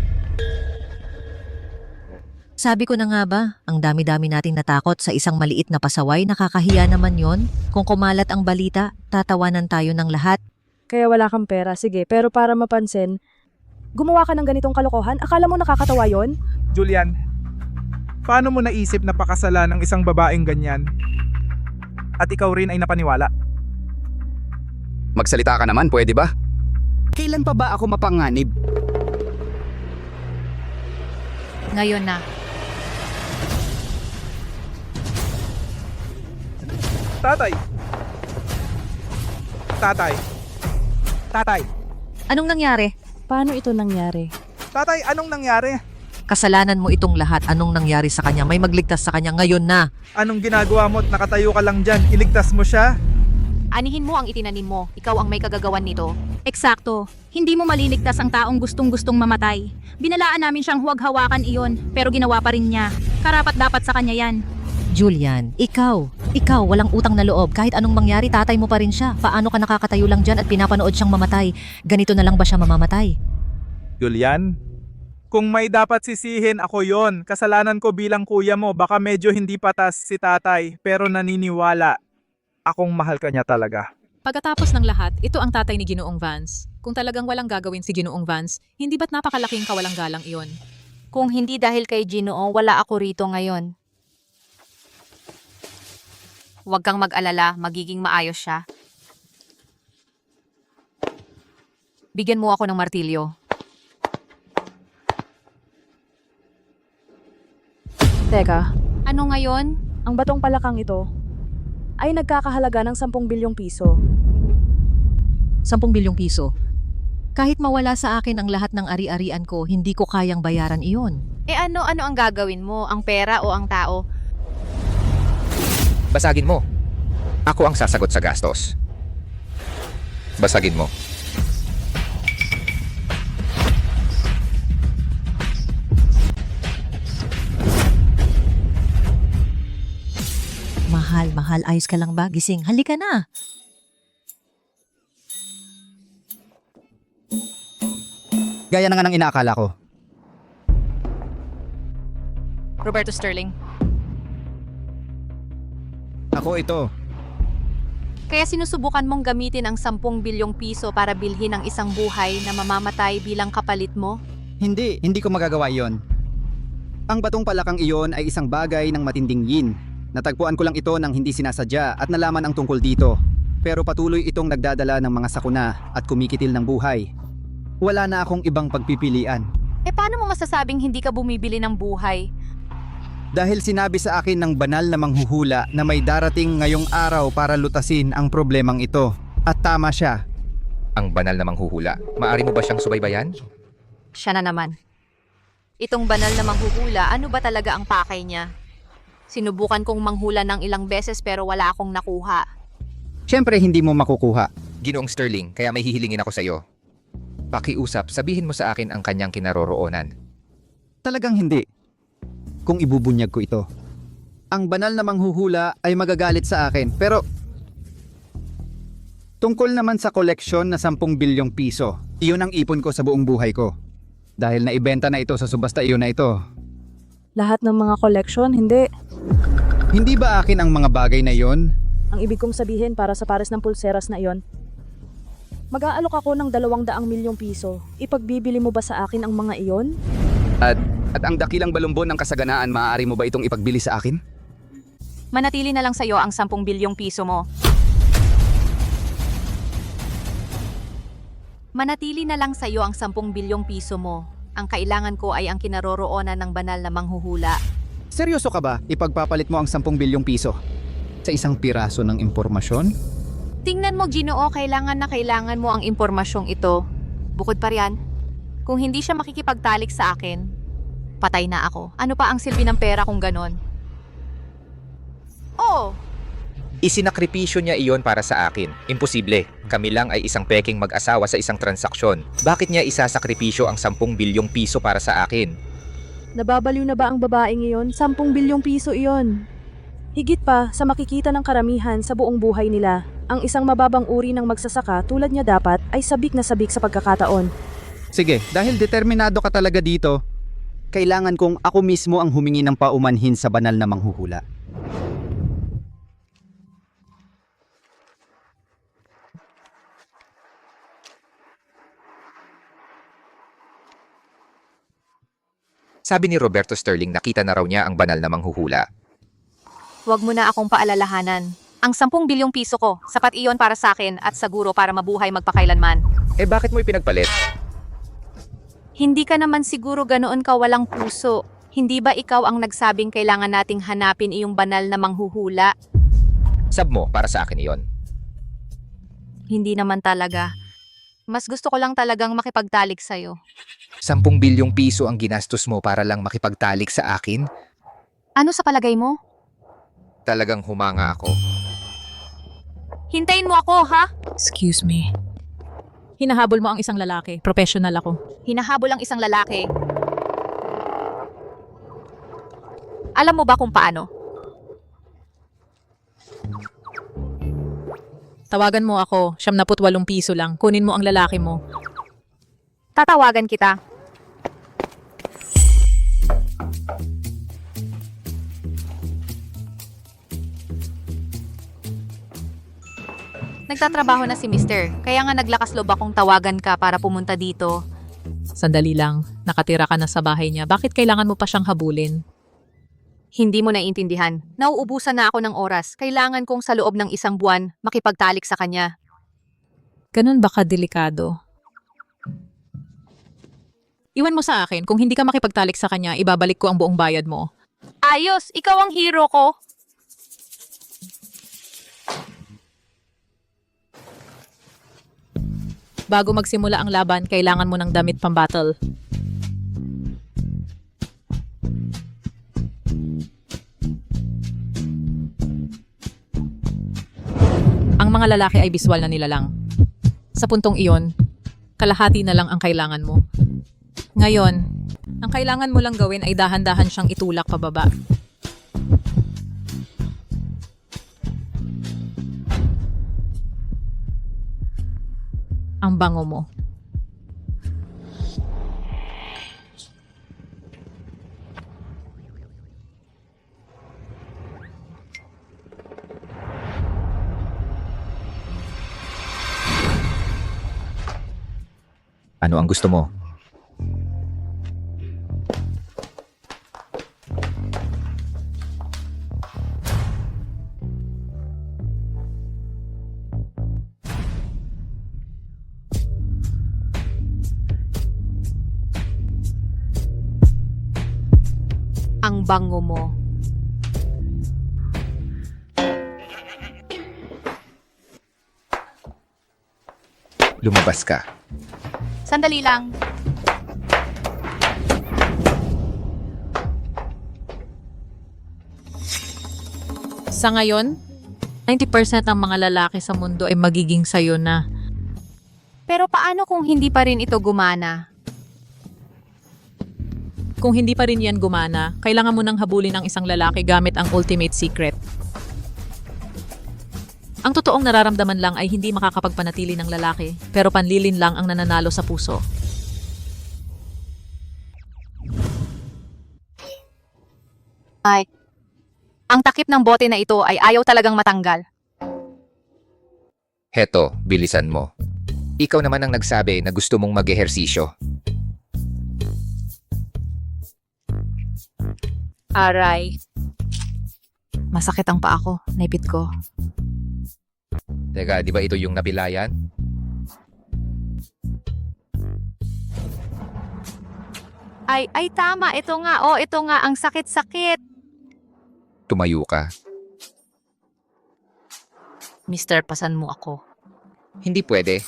Sabi ko na nga ba, ang dami-dami nating natakot sa isang maliit na pasaway, nakakahiya naman yon. Kung kumalat ang balita, tatawanan tayo ng lahat. Kaya wala kang pera, sige. Pero para mapansin, gumawa ka ng ganitong kalokohan? Akala mo nakakatawa yon? Julian, paano mo naisip na pakasalan ng isang babaeng ganyan? At ikaw rin ay napaniwala? Magsalita ka naman, pwede ba? Kailan pa ba ako mapanganib? Ngayon na. Tatay! Tatay! Tatay! Anong nangyari? Paano ito nangyari? Tatay, anong nangyari? Kasalanan mo itong lahat. Anong nangyari sa kanya? May magligtas sa kanya ngayon na. Anong ginagawa mo at nakatayo ka lang dyan? Iligtas mo siya? Anihin mo ang itinanim mo. Ikaw ang may kagagawan nito. Eksakto. Hindi mo maliligtas ang taong gustong-gustong mamatay. Binalaan namin siyang huwag hawakan iyon, pero ginawa pa rin niya. Karapat dapat sa kanya yan. Julian, ikaw walang utang na loob. Kahit anong mangyari, tatay mo pa rin siya. Paano ka nakakatayo lang dyan at pinapanood siyang mamatay? Ganito na lang ba siya mamamatay? Julian, kung may dapat sisihin ako yon. Kasalanan ko bilang kuya mo. Baka medyo hindi patas si tatay, pero naniniwala. Akong mahal ka niya talaga. Pagkatapos ng lahat, ito ang tatay ni Ginoong Vance. Kung talagang walang gagawin si Ginoong Vance, hindi ba't napakalaking kawalang galang iyon? Kung hindi dahil kay Ginoo, wala ako rito ngayon. Huwag kang mag-alala, magiging maayos siya. Bigyan mo ako ng martilyo. Teka, Ano ngayon? ang batong palakang ito ay nagkakahalaga ng 10 bilyong piso. 10 bilyong piso. Kahit mawala sa akin ang lahat ng ari-arian ko, hindi ko kayang bayaran iyon. Ano ang gagawin mo? Ang pera o ang tao? Basagin mo. Ako ang sasagot sa gastos. Basagin mo. Mahal, mahal, ayos ka lang ba? Gising, halika na. Gaya na nga ng inaakala ko. Roberto Sterling. Ako ito. Kaya sinusubukan mong gamitin ang 10 bilyong piso para bilhin ang isang buhay na mamamatay bilang kapalit mo? Hindi ko magagawa iyon. Ang batong palakang iyon ay isang bagay ng matinding yin. Natagpuan ko lang ito nang hindi sinasadya at nalaman ang tungkol dito. Pero patuloy itong nagdadala ng mga sakuna at kumikitil ng buhay. Wala na akong ibang pagpipilian. Paano mo masasabing hindi ka bumibili ng buhay? Dahil sinabi sa akin ng banal na manghuhula na may darating ngayong araw para lutasin ang problemang ito. At tama siya. Ang banal na manghuhula. Maari mo ba siyang subaybayan? Siya na naman. Itong banal na manghuhula, ano ba talaga ang pakay niya? Sinubukan kong manghula ng ilang beses pero wala akong nakuha. Siyempre hindi mo makukuha. Ginoong Sterling, kaya may hihilingin ako sa iyo. Pakiusap, sabihin mo sa akin ang kanyang kinaroroonan. Talagang hindi. Kung ibubunyag ko ito. Ang banal na manghuhula ay magagalit sa akin pero tungkol naman sa koleksyon na 10 bilyong piso, iyon ang ipon ko sa buong buhay ko. Dahil naibenta na ito sa subasta iyon na ito. Lahat ng mga koleksyon, hindi. Hindi ba akin ang mga bagay na iyon? Ang ibig kong sabihin para sa pares ng pulseras na iyon. Mag-aalok ako ng 200 milyong piso. Ipagbibili mo ba sa akin ang mga iyon? At ang dakilang balumbon ng kasaganaan, maaari mo ba itong ipagbili sa akin? Manatili na lang sa'yo ang 10 bilyong piso mo. Manatili na lang sa'yo ang 10 bilyong piso mo. Ang kailangan ko ay ang kinaroroonan ng banal na manghuhula. Seryoso ka ba? Ipagpapalit mo ang 10 bilyong piso sa isang piraso ng impormasyon? Tingnan mo, Ginoo, kailangan mo ang impormasyong ito. Bukod pa riyan, kung hindi siya makikipagtalik sa akin, patay na ako. Ano pa ang silbi ng pera kung ganon? Oh, Isinakripisyo niya iyon para sa akin. Imposible. Kami lang ay isang peking mag-asawa sa isang transaksyon. Bakit niya isasakripisyo ang 10 bilyong piso para sa akin? Nababaliw na ba ang babaeng iyon? 10 bilyong piso iyon. Higit pa sa makikita ng karamihan sa buong buhay nila. Ang isang mababang uri ng magsasaka tulad niya dapat ay sabik na sabik sa pagkakataon. Sige, dahil determinado ka talaga dito, kailangan kong ako mismo ang humingi ng paumanhin sa banal na manghuhula. Sabi ni Roberto Sterling, nakita na raw niya ang banal na manghuhula. Huwag mo na akong paalalahanan. Ang 10 bilyong piso ko, sapat iyon para sa akin at siguro para mabuhay magpakailanman. Bakit mo ipinagpalit? Hindi ka naman siguro ganoon ka walang puso. Hindi ba ikaw ang nagsabing kailangan nating hanapin iyong banal na manghuhula? Sab mo, para sa akin iyon. Hindi naman talaga. Mas gusto ko lang talagang makipagtalik sa'yo. 10 bilyong piso ang ginastos mo para lang makipagtalik sa akin? Ano sa palagay mo? Talagang humanga ako. Hintayin mo ako, ha? Excuse me. Hinahabol mo ang isang lalaki. Professional ako. Hinahabol ang isang lalaki. Alam mo ba kung paano? Tawagan mo ako. 78 piso lang. Kunin mo ang lalaki mo. Tatawagan kita. Nagtatrabaho na si Mister, kaya nga naglakas loob akong tawagan ka para pumunta dito. Sandali lang. Nakatira ka na sa bahay niya. Bakit kailangan mo pa siyang habulin? Hindi mo naiintindihan. Nauubusan na ako ng oras. Kailangan kong sa loob ng 1 buwan makipagtalik sa kanya. Ganun ba kadelikado? Iwan mo sa akin. Kung hindi ka makipagtalik sa kanya, ibabalik ko ang buong bayad mo. Ayos! Ikaw ang hero ko! Bago magsimula ang laban, kailangan mo ng damit pang-battle. mga lalaki ay biswal na nilalang. Sa puntong iyon, kalahati na lang ang kailangan mo. Ngayon, ang kailangan mo lang gawin ay dahan-dahan siyang itulak pababa. Ang bango mo. Ano ang gusto mo? Ang bango mo. Lumabas ka. Sandali lang. Sa ngayon, 90% ng mga lalaki sa mundo ay magiging sayo na. Pero paano kung hindi pa rin ito gumana? Kung hindi pa rin yan gumana, kailangan mo nang habulin ang isang lalaki gamit ang ultimate secret. Ang totoong nararamdaman lang ay hindi makakapagpanatili ng lalaki, pero panlilin lang ang nananalo sa puso. Ay, ang takip ng bote na ito ay ayaw talagang matanggal. Heto, bilisan mo. Ikaw naman ang nagsabi na gusto mong mag-ehersisyo. Aray. Masakit ang paa ko. Naipit ko. Teka, di ba ito yung napilayan? Ay tama. Ito nga. Oh, ito nga. Ang sakit-sakit. Tumayo ka. Mister, pasan mo ako. Hindi pwede.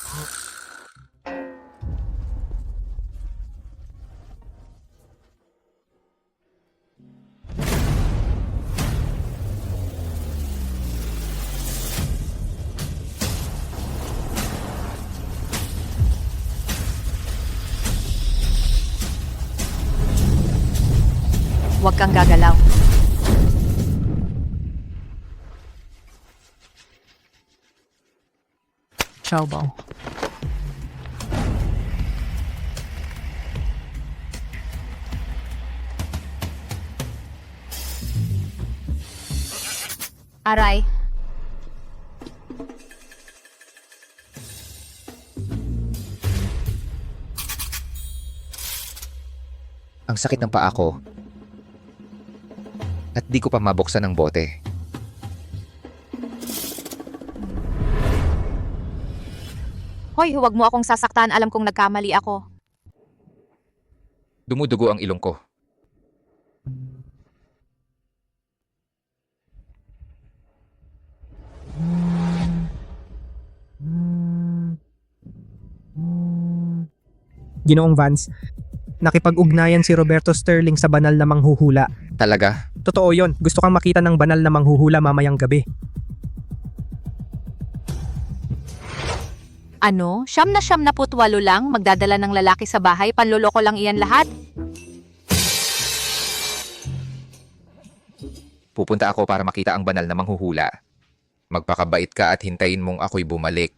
Huwag kang gagalaw. Ciao, Bao. Aray. Ang sakit ng paa ko. At di ko pa mabuksan ang bote. Hoy, huwag mo akong sasaktan. Alam kong nagkamali ako. Dumudugo ang ilong ko. Ginoong Vance, nakipag-ugnayan si Roberto Sterling sa banal na manghuhula. Talaga? Totoo yon. Gusto kang makita ng banal na manghuhula mamayang gabi. Ano? 98 lang? Magdadala ng lalaki sa bahay? Panloloko lang iyan lahat? Pupunta ako para makita ang banal na manghuhula. Magpakabait ka at hintayin mong ako'y bumalik.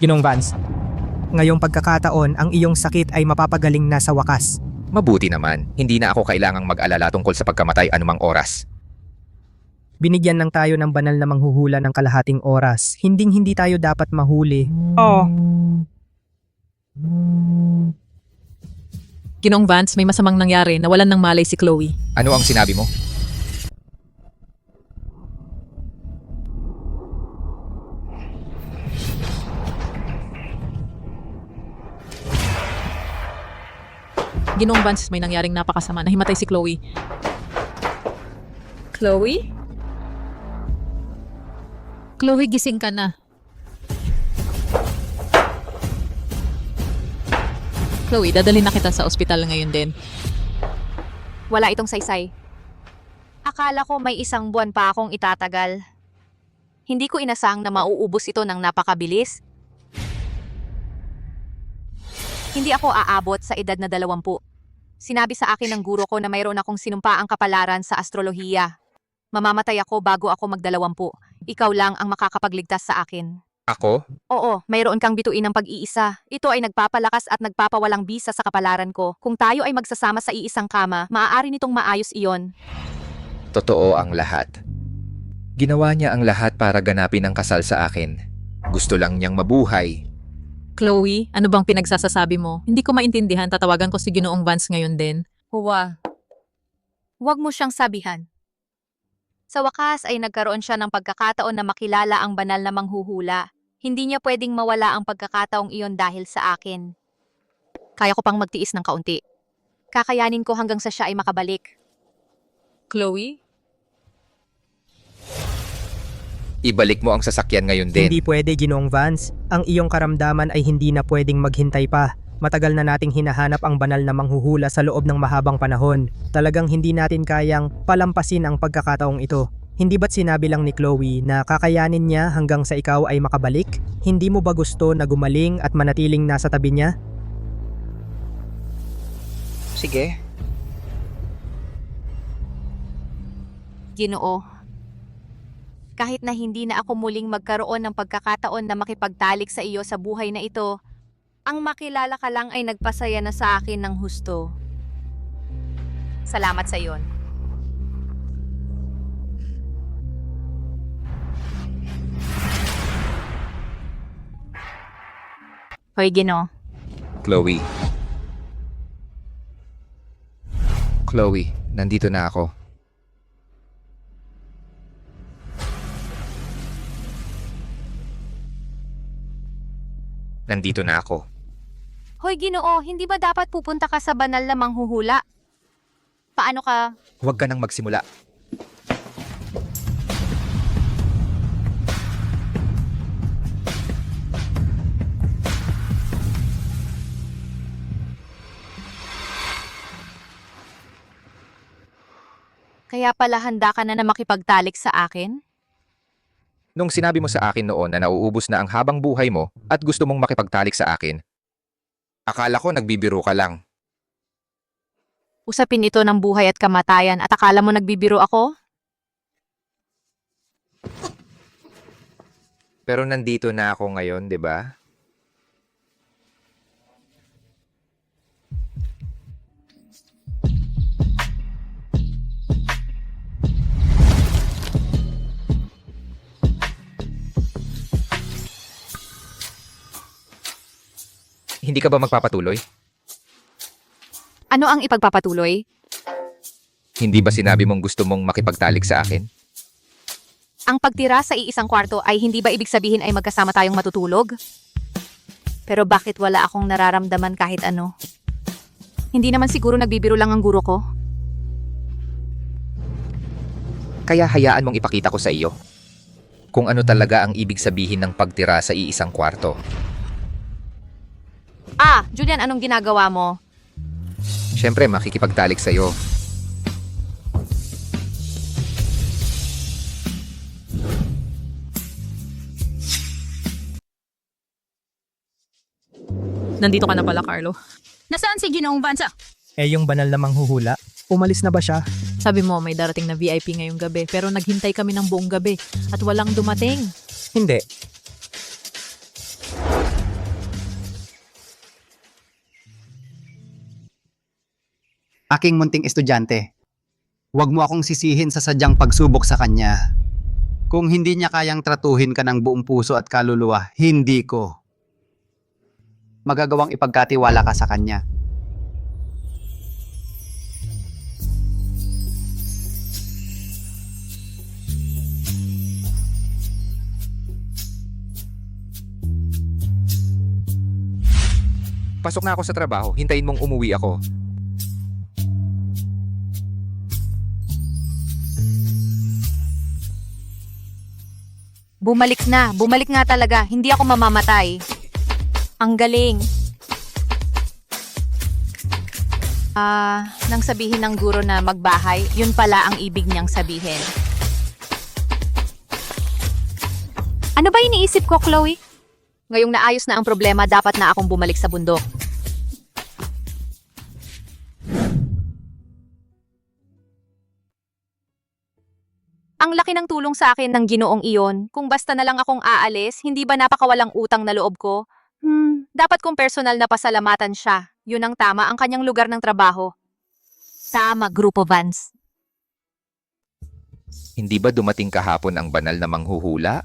Ginoong Vance, ngayong pagkakataon ang iyong sakit ay mapapagaling na sa wakas. Mabuti naman, hindi na ako kailangang mag-alala tungkol sa pagkamatay anumang oras. Binigyan lang tayo ng banal na manghuhula ng kalahating oras. Hinding-hindi tayo dapat mahuli. Oh. Ginoong Vance, may masamang nangyari. Nawalan ng malay si Chloe. Ano ang sinabi mo? Ginoong Vance, may nangyaring napakasama. Nahimatay si Chloe. Chloe? Chloe, gising ka na. Chloe, dadalhin na kita sa ospital ngayon din. Wala itong saysay. Akala ko may isang buwan pa akong itatagal. Hindi ko inasahang na mauubos ito ng napakabilis. Hindi ako aabot sa edad na 20. Sinabi sa akin ng guro ko na mayroon akong sinumpaang kapalaran sa astrolohiya. Mamamatay ako bago ako mag-20. Ikaw lang ang makakapagligtas sa akin. Ako? Oo, mayroon kang bituin ng pag-iisa. Ito ay nagpapalakas at nagpapawalang bisa sa kapalaran ko. Kung tayo ay magsasama sa iisang kama, maaari nitong maayos iyon. Totoo ang lahat. Ginawa niya ang lahat para ganapin ang kasal sa akin. Gusto lang niyang mabuhay. Chloe, ano bang pinagsasasabi mo? Hindi ko maintindihan, tatawagan ko si Ginoong Vance ngayon din. Huwa. Huwag mo siyang sabihan. Sa wakas ay nagkaroon siya ng pagkakataon na makilala ang banal na manghuhula. Hindi niya pwedeng mawala ang pagkakataong iyon dahil sa akin. Kaya ko pang magtiis ng kaunti. Kakayanin ko hanggang sa siya ay makabalik. Chloe? Ibalik mo ang sasakyan ngayon din. Hindi pwede, Ginoong Vance. Ang iyong karamdaman ay hindi na pwedeng maghintay pa. Matagal na nating hinahanap ang banal na manghuhula sa loob ng mahabang panahon. Talagang hindi natin kayang palampasin ang pagkakataong ito. Hindi ba't sinabi lang ni Chloe na kakayanin niya hanggang sa ikaw ay makabalik? Hindi mo ba gusto na gumaling at manatiling nasa tabi niya? Sige. Ginoo. Kahit na hindi na ako muling magkaroon ng pagkakataon na makipagtalik sa iyo sa buhay na ito, ang makilala ka lang ay nagpasaya na sa akin ng husto. Salamat sa iyon. Hoy, Ginoo. Chloe. Chloe, nandito na ako. Nandito na ako. Hoy, Ginoo, hindi ba dapat pupunta ka sa banal na manghuhula? Paano ka? Huwag ka nang magsimula. Kaya pala handa ka na makipagtalik sa akin? Nung sinabi mo sa akin noon na nauubos na ang habang buhay mo at gusto mong makipagtalik sa akin, akala ko nagbibiro ka lang. Usapin ito ng buhay at kamatayan at akala mo nagbibiro ako? Pero nandito na ako ngayon, di ba? Hindi ka ba magpapatuloy? Ano ang ipagpapatuloy? Hindi ba sinabi mong gusto mong makipagtalik sa akin? Ang pagtira sa iisang kwarto ay hindi ba ibig sabihin ay magkasama tayong matutulog? Pero bakit wala akong nararamdaman kahit ano? Hindi naman siguro nagbibiro lang ang guro ko. Kaya hayaan mong ipakita ko sa iyo kung ano talaga ang ibig sabihin ng pagtira sa iisang kwarto. Ah, Julian, anong ginagawa mo? Siyempre, makikipagtalik sa iyo. Nandito ka na pala, Carlo. Nasaan si Ginoong Vance? Eh yung banal na manghuhula, umalis na ba siya? Sabi mo may darating na VIP ngayong gabi, pero naghintay kami ng buong gabi at walang dumating. Hindi. Aking munting estudyante, huwag mo akong sisihin sa sadyang pagsubok sa kanya. Kung hindi niya kayang tratuhin ka ng buong puso at kaluluwa, hindi ko. Magagawang ipagkatiwala ka sa kanya. Pasok na ako sa trabaho, hintayin mong umuwi ako. Bumalik na. Bumalik nga talaga. Hindi ako mamamatay. Ang galing. Nang sabihin ng guro na magbahay, yun pala ang ibig niyang sabihin. Ano ba iniisip ko, Chloe? Ngayong naayos na ang problema, dapat na akong bumalik sa bundok. Ang laki ng tulong sa akin ng Ginoong iyon. Kung basta na lang akong aalis, hindi ba napakawalang utang na loob ko? Dapat kong personal na pasalamatan siya. Yun ang tama, ang kanyang lugar ng trabaho. Tama, Grupo Vance. Hindi ba dumating kahapon ang banal na manghuhula?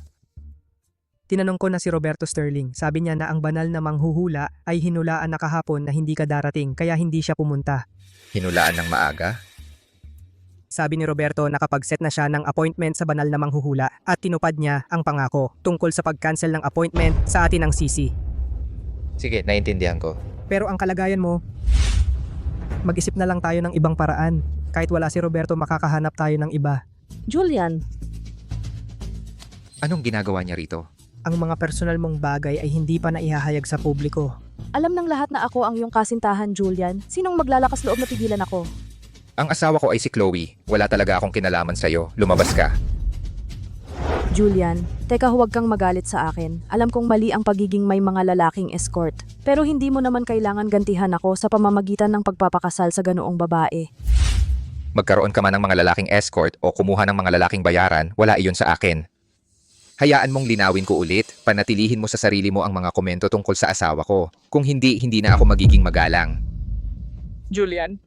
Tinanong ko na si Roberto Sterling. Sabi niya na ang banal na manghuhula ay hinulaan na kahapon na hindi ka darating kaya hindi siya pumunta. Hinulaan ng maaga? Sabi ni Roberto nakapag-set na siya ng appointment sa banal na manghuhula at tinupad niya ang pangako tungkol sa pag-cancel ng appointment sa atin ng CC. Sige, naintindihan ko. Pero ang kalagayan mo, mag-isip na lang tayo ng ibang paraan. Kahit wala si Roberto, makakahanap tayo ng iba. Julian, Anong ginagawa niya rito? Ang mga personal mong bagay ay hindi pa naihahayag sa publiko. alam ng lahat na ako ang iyong kasintahan, Julian. Sinong maglalakas loob na pigilan ako? Ang asawa ko ay si Chloe. Wala talaga akong kinalaman sa'yo. Lumabas ka. Julian, teka huwag kang magalit sa akin. Alam kong mali ang pagiging may mga lalaking escort. Pero hindi mo naman kailangan gantihan ako sa pamamagitan ng pagpapakasal sa ganoong babae. Magkaroon ka man ng mga lalaking escort o kumuha ng mga lalaking bayaran, wala iyon sa akin. Hayaan mong linawin ko ulit, panatilihin mo sa sarili mo ang mga komento tungkol sa asawa ko. Kung hindi, hindi na ako magiging magalang. Julian?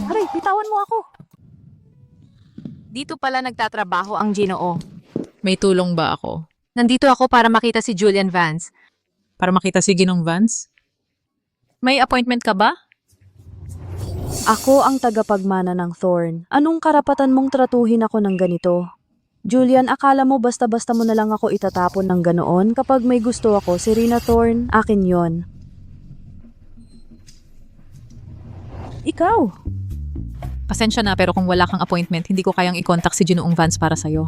Aray, bitawan mo ako! Dito pala nagtatrabaho ang Ginoo. May tulong ba ako? Nandito ako para makita si Julian Vance. Para makita si Ginong Vance? May appointment ka ba? Ako ang tagapagmana ng Thorn. Anong karapatan mong tratuhin ako ng ganito? Julian, akala mo basta-basta mo na lang ako itatapon ng ganoon? Kapag may gusto ako, si Rina Thorn, akin yon. Ikaw? Pasensya na pero kung wala kang appointment, hindi ko kayang i-contact si Ginoong Vance para sa'yo.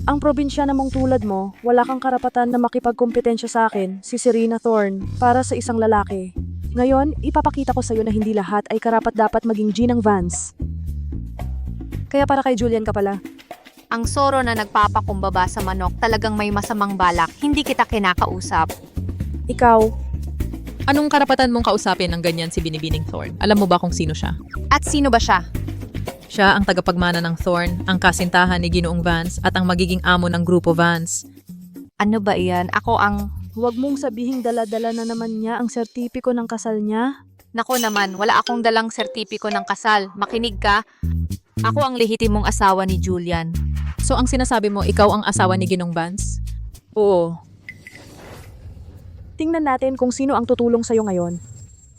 Ang probinsya namang tulad mo, wala kang karapatan na makipagkompetensya sa akin, si Serena Thorn, para sa isang lalaki. Ngayon, ipapakita ko sa'yo na hindi lahat ay karapat-dapat maging Ginang Vance. Kaya para kay Julian ka pala. Ang soro na nagpapakumbaba sa manok talagang may masamang balak. Hindi kita kinakausap. Ikaw, Anong karapatan mong kausapin ng ganyan si Binibining Thorn? Alam mo ba kung sino siya? At sino ba siya? Siya ang tagapagmana ng Thorn, ang kasintahan ni Ginoong Vance at ang magiging amo ng Grupo Vance. Ano ba iyan? Ako ang... huwag mong sabihing dala-dala na naman niya ang sertipiko ng kasal niya. Nako naman, wala akong dalang sertipiko ng kasal. Makinig ka. Ako ang lehitimong asawa ni Julian. So ang sinasabi mo, ikaw ang asawa ni Ginong Vance? Oo. Tingnan natin kung sino ang tutulong sa'yo ngayon.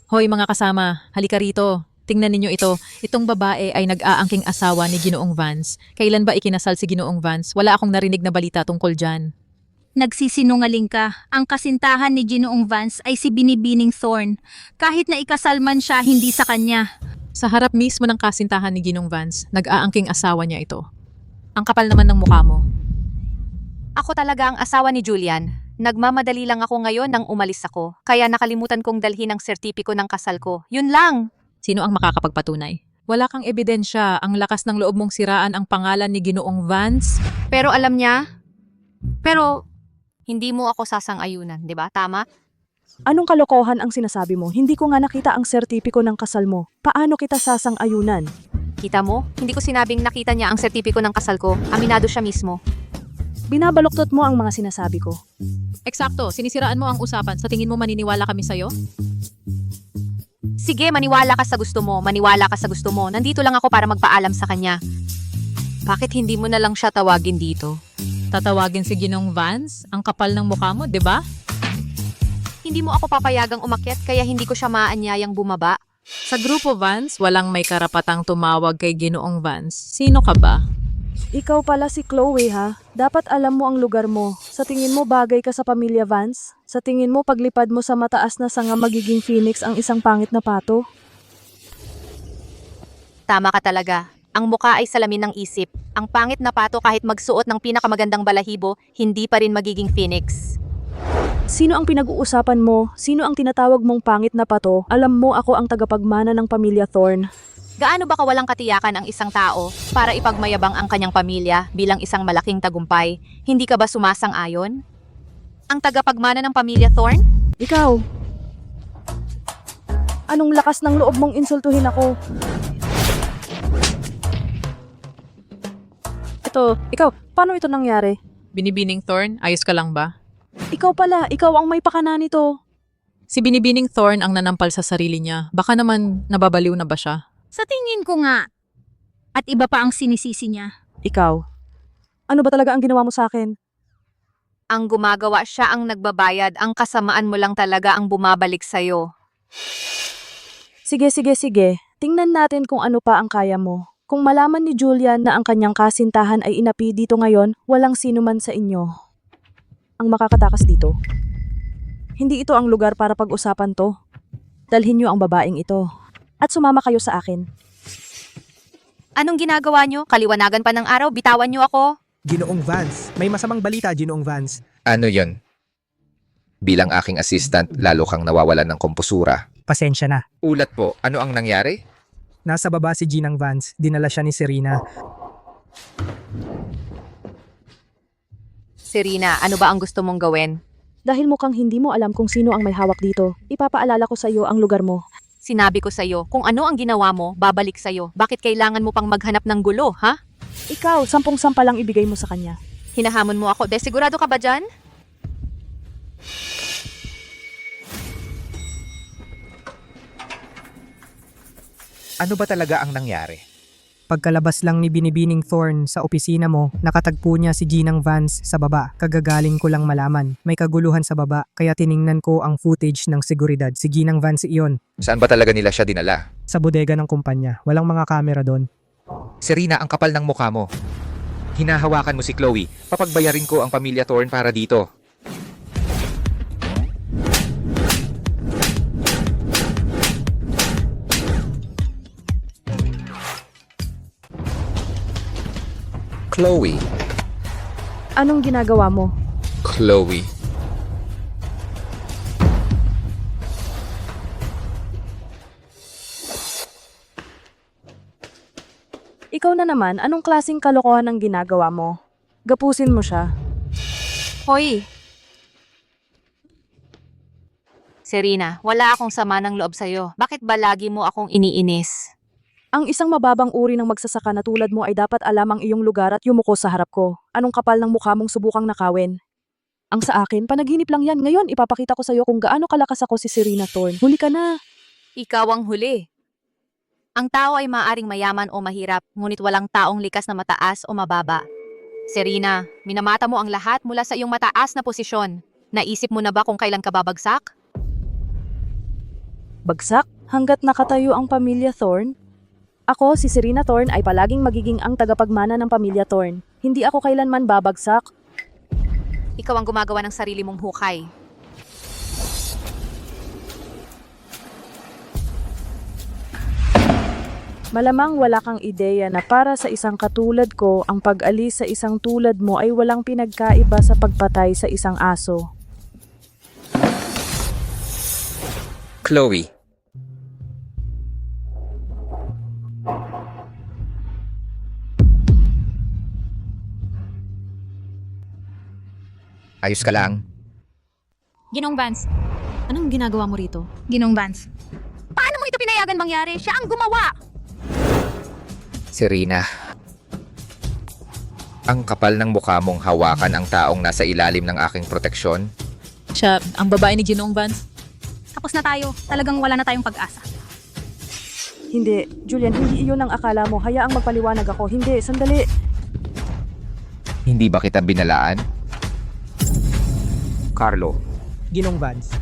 Hoy mga kasama, halika rito. Tingnan ninyo ito. Itong babae ay nag-aangking asawa ni Ginoong Vance. Kailan ba ikinasal si Ginoong Vance? Wala akong narinig na balita tungkol dyan. Nagsisinungaling ka. Ang kasintahan ni Ginoong Vance ay si Binibining Thorn. Kahit na ikasal man siya, hindi sa kanya. Sa harap mismo ng kasintahan ni Ginong Vance, nag-aangking asawa niya ito. Ang kapal naman ng mukha mo. Ako talaga ang asawa ni Julian. Nagmamadali lang ako ngayon nang umalis ako. Kaya nakalimutan kong dalhin ang sertipiko ng kasal ko. Yun lang. Sino ang makakapagpatunay? Wala kang ebidensya. Ang lakas ng loob mong siraan ang pangalan ni Ginoong Vance. Pero alam niya... Pero... Hindi mo ako sasang-ayunan, di ba? Tama? Anong kalokohan ang sinasabi mo? Hindi ko nga nakita ang sertipiko ng kasal mo. Paano kita sasang-ayunan? Kita mo? Hindi ko sinabing nakita niya ang sertipiko ng kasal ko. Aminado siya mismo. Binabaluktot mo ang mga sinasabi ko. Eksakto, sinisiraan mo ang usapan. Sa tingin mo maniniwala kami sa'yo? Sige, maniwala ka sa gusto mo. Maniwala ka sa gusto mo. Nandito lang ako para magpaalam sa kanya. Bakit hindi mo na lang siya tawagin dito? Tatawagin si Ginong Vance? Ang kapal ng mukha mo, di ba? Hindi mo ako papayagang umakyat kaya hindi ko siya maaanyayang bumaba. Sa Grupo Vance, walang may karapatang tumawag kay Ginoong Vance. Sino ka ba? Ikaw pala si Chloe ha? Dapat alam mo ang lugar mo. Sa tingin mo bagay ka sa pamilya Vance? Sa tingin mo paglipad mo sa mataas na sanga magiging phoenix ang isang pangit na pato? Tama ka talaga. Ang muka ay salamin ng isip. Ang pangit na pato kahit magsuot ng pinakamagandang balahibo, hindi pa rin magiging phoenix. Sino ang pinag-uusapan mo? Sino ang tinatawag mong pangit na pato? Alam mo ako ang tagapagmana ng pamilya Thorn. Gaano ba kawalang katiyakan ang isang tao para ipagmayabang ang kanyang pamilya bilang isang malaking tagumpay? Hindi ka ba sumasang-ayon? Ang tagapagmana ng pamilya Thorn? Ikaw! Anong lakas ng loob mong insultuhin ako? Ikaw, paano ito nangyari? Binibining Thorn, ayos ka lang ba? Ikaw pala, ikaw ang may pakana nito. Si Binibining Thorn ang nanampal sa sarili niya. Baka naman nababaliw na ba siya? Sa tingin ko nga. At iba pa ang sinisisi niya. Ikaw, ano ba talaga ang ginawa mo sa akin? Ang gumagawa siya ang nagbabayad, ang kasamaan mo lang talaga ang bumabalik sa'yo. Sige. Tingnan natin kung ano pa ang kaya mo. Kung malaman ni Julian na ang kanyang kasintahan ay inapi dito ngayon, walang sino man sa inyo ang makakatakas dito. Hindi ito ang lugar para pag-usapan to. Dalhin niyo ang babaeng ito at sumama kayo sa akin. Anong ginagawa niyo? Kaliwanagan pa ng araw, bitawan niyo ako. Ginoong Vance, may masamang balita, Ginoong Vance. Ano yon? Bilang aking assistant, lalo kang nawawalan ng kompusura. Pasensya na. Ulat po, ano ang nangyari? Nasa baba si Ginang Vance, dinala siya ni Serena. Serena, ano ba ang gusto mong gawin? Dahil mukhang hindi mo alam kung sino ang may hawak dito, ipapaalala ko sa iyo ang lugar mo. Sinabi ko sa'yo, kung ano ang ginawa mo, babalik sa'yo. Bakit kailangan mo pang maghanap ng gulo, ha? Ikaw, 10 sampa lang ibigay mo sa kanya. Hinahamon mo ako. Sigurado ka ba dyan? Ano ba talaga ang nangyari? Pagkalabas lang ni Binibining Thorn sa opisina mo, nakatagpo niya si Ginang Vance sa baba. Kagagaling ko lang malaman. May kaguluhan sa baba, kaya tiningnan ko ang footage ng seguridad. Si Ginang Vance iyon. Saan ba talaga nila siya dinala? Sa bodega ng kumpanya. Walang mga kamera doon. Serena, ang kapal ng mukha mo. Hinahawakan mo si Chloe. Papagbayarin ko ang pamilya Thorn para dito. Chloe. Anong ginagawa mo? Chloe. Ikaw na naman, anong klaseng kalokohan ang ginagawa mo? Gapusin mo siya. Hoy! Serena, wala akong sama ng loob sa'yo. Bakit ba lagi mo akong iniinis? Ang isang mababang uri ng magsasaka na tulad mo ay dapat alam ang iyong lugar at yumuko sa harap ko. Anong kapal ng mukha mong subukang nakawin? Ang sa akin, panaginip lang yan. Ngayon, ipapakita ko sa iyo kung gaano kalakas ako si Serena Thorn. Huli ka na. Ikaw ang huli. Ang tao ay maaring mayaman o mahirap, ngunit walang taong likas na mataas o mababa. Serena, minamata mo ang lahat mula sa iyong mataas na posisyon. Naisip mo na ba kung kailan ka babagsak? Bagsak? Hanggat nakatayo ang pamilya Thorn? Ako, si Serena Thorn, ay palaging magiging ang tagapagmana ng pamilya Thorn. Hindi ako kailanman babagsak. Ikaw ang gumagawa ng sarili mong hukay. Malamang wala kang ideya na para sa isang katulad ko, ang pag-alis sa isang tulad mo ay walang pinagkaiba sa pagpatay sa isang aso. Chloe. Ayos ka lang? Ginong Vance. Anong ginagawa mo rito? Ginong Vance. Paano mo ito pinayagan mangyari? Siya ang gumawa! Serena. Ang kapal ng mukha mong hawakan ang taong nasa ilalim ng aking proteksyon. Siya, ang babae ni Ginoong Vance. Tapos na tayo. Talagang wala na tayong pag-asa. Hindi, Julian, hindi iyon ang akala mo. Hayaang magpaliwanag ako. Hindi, sandali. Hindi ba kita binalaan? Carlo, Ginong Vance.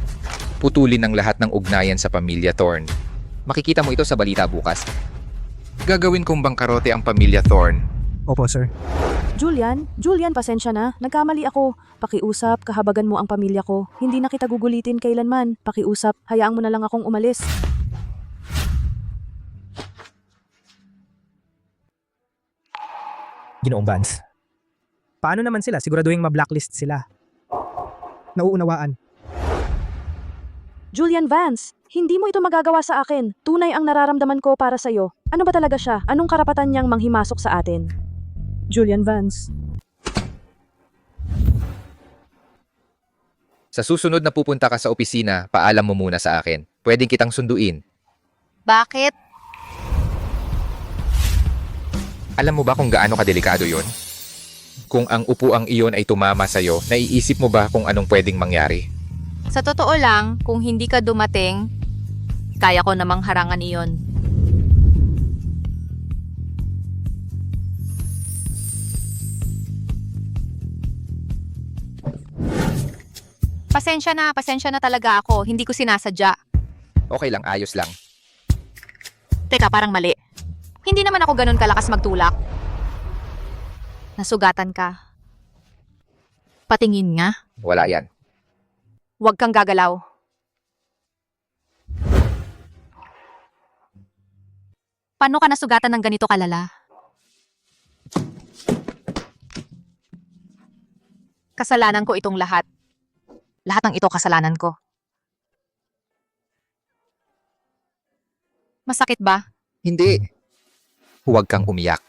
putulin ang lahat ng ugnayan sa pamilya Thorn. Makikita mo ito sa balita bukas. Gagawin kong bangkarote ang pamilya Thorn. Opo, sir. Julian, pasensya na. Nagkamali ako. Pakiusap, kahabagan mo ang pamilya ko. Hindi na kita gugulitin kailanman. Pakiusap, hayaan mo na lang akong umalis. Ginoong Vance. Paano naman sila? Siguraduhin ma-blacklist sila. Nauunawaan. Julian Vance, hindi mo ito magagawa sa akin. Tunay ang nararamdaman ko para sa'yo. Ano ba talaga siya? Anong karapatan niyang manghimasok sa atin? Julian Vance. Sa susunod na pupunta ka sa opisina, paalam mo muna sa akin. Pwedeng kitang sunduin. Bakit? Alam mo ba kung gaano kadelikado yon? Kung ang upuang iyon ay tumama sa'yo, naiisip mo ba kung anong pwedeng mangyari? Sa totoo lang, kung hindi ka dumating, kaya ko namang harangan iyon. Pasensya na talaga ako. Hindi ko sinasadya. Okay lang, ayos lang. Teka, parang mali. Hindi naman ako ganun kalakas magtulak. Nasugatan ka. Patingin nga. Wala yan. Huwag kang gagalaw. Paano ka nasugatan ng ganito kalala? Kasalanan ko itong lahat. Lahat ng ito kasalanan ko. Masakit ba? Hindi. Huwag kang umiyak.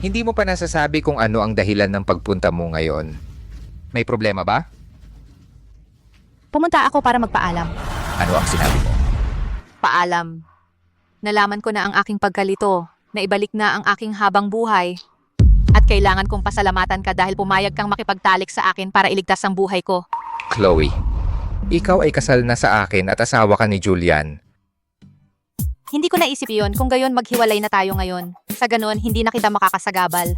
Hindi mo pa nasasabi kung ano ang dahilan ng pagpunta mo ngayon. May problema ba? Pumunta ako para magpaalam. Ano ang sinabi mo? Paalam. Nalaman ko na ang aking pagkalito, na ibalik na ang aking habang buhay. At kailangan kong pasalamatan ka dahil pumayag kang makipagtalik sa akin para iligtas ang buhay ko. Chloe, ikaw ay kasal na sa akin at asawa ka ni Julian. Hindi ko naisip iyon kung gayon maghiwalay na tayo ngayon. Sa ganon, hindi na kita makakasagabal.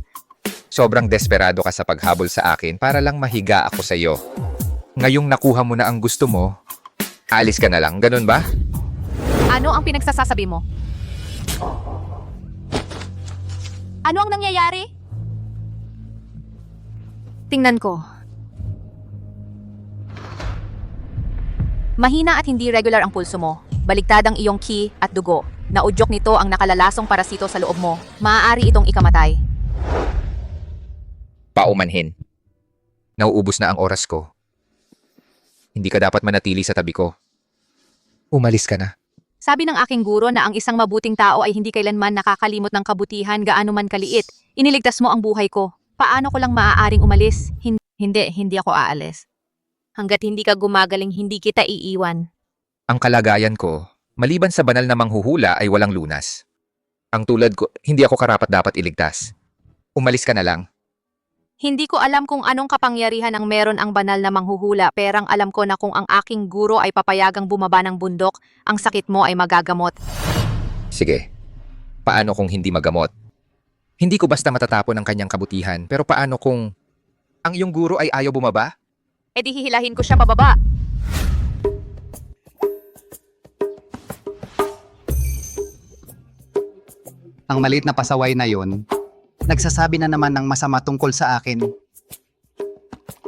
Sobrang desperado ka sa paghabol sa akin para lang mahiga ako sa iyo. Ngayong nakuha mo na ang gusto mo, alis ka na lang, ganun ba? Ano ang pinagsasasabi mo? Ano ang nangyayari? Tingnan ko. Mahina at hindi regular ang pulso mo. Baligtad ang iyong ki at dugo. Naudyok nito ang nakalalasong parasito sa loob mo. Maaari itong ikamatay. Paumanhin. Nauubos na ang oras ko. Hindi ka dapat manatili sa tabi ko. Umalis ka na. Sabi ng aking guro na ang isang mabuting tao ay hindi kailanman nakakalimot ng kabutihan gaano man kaliit. Iniligtas mo ang buhay ko. Paano ko lang maaaring umalis? Hindi ako aalis. Hanggat hindi ka gumagaling, hindi kita iiwan. Ang kalagayan ko, maliban sa banal na manghuhula ay walang lunas. Ang tulad ko, hindi ako karapat-dapat iligtas. Umalis ka na lang. Hindi ko alam kung anong kapangyarihan ang meron ang banal na manghuhula, perang alam ko na kung ang aking guro ay papayagang bumaba ng bundok, ang sakit mo ay magagamot. Sige. Paano kung hindi magamot? Hindi ko basta matatapon ang kanyang kabutihan, pero paano kung ang iyong guro ay ayaw bumaba? E di hihilahin ko siya pababa. Ang maliit na pasaway na yon, nagsasabi na naman ng masama tungkol sa akin.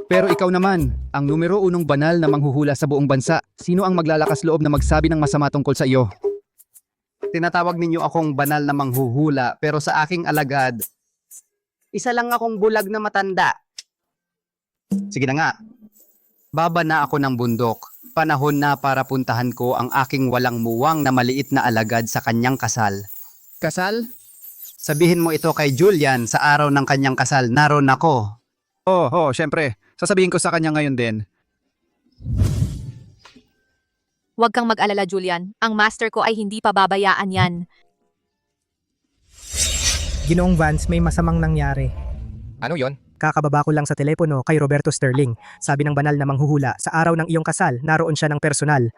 Pero ikaw naman, ang numero unong banal na manghuhula sa buong bansa. Sino ang maglalakas loob na magsabi ng masama tungkol sa iyo? Tinatawag ninyo akong banal na manghuhula, pero sa aking alagad, isa lang akong bulag na matanda. Sige na nga, baba na ako ng bundok. Panahon na para puntahan ko ang aking walang muwang na maliit na alagad sa kanyang kasal. Kasal? Sabihin mo ito kay Julian sa araw ng kanyang kasal, naroon ako. Syempre. Sasabihin ko sa kanya ngayon din. Huwag kang mag-alala, Julian. Ang master ko ay hindi pababayaan yan. Ginoong Vance, may masamang nangyari. Ano yon? Kakababa ko lang sa telepono kay Roberto Sterling. Sabi ng banal na manghuhula, sa araw ng iyong kasal, naroon siya ng personal.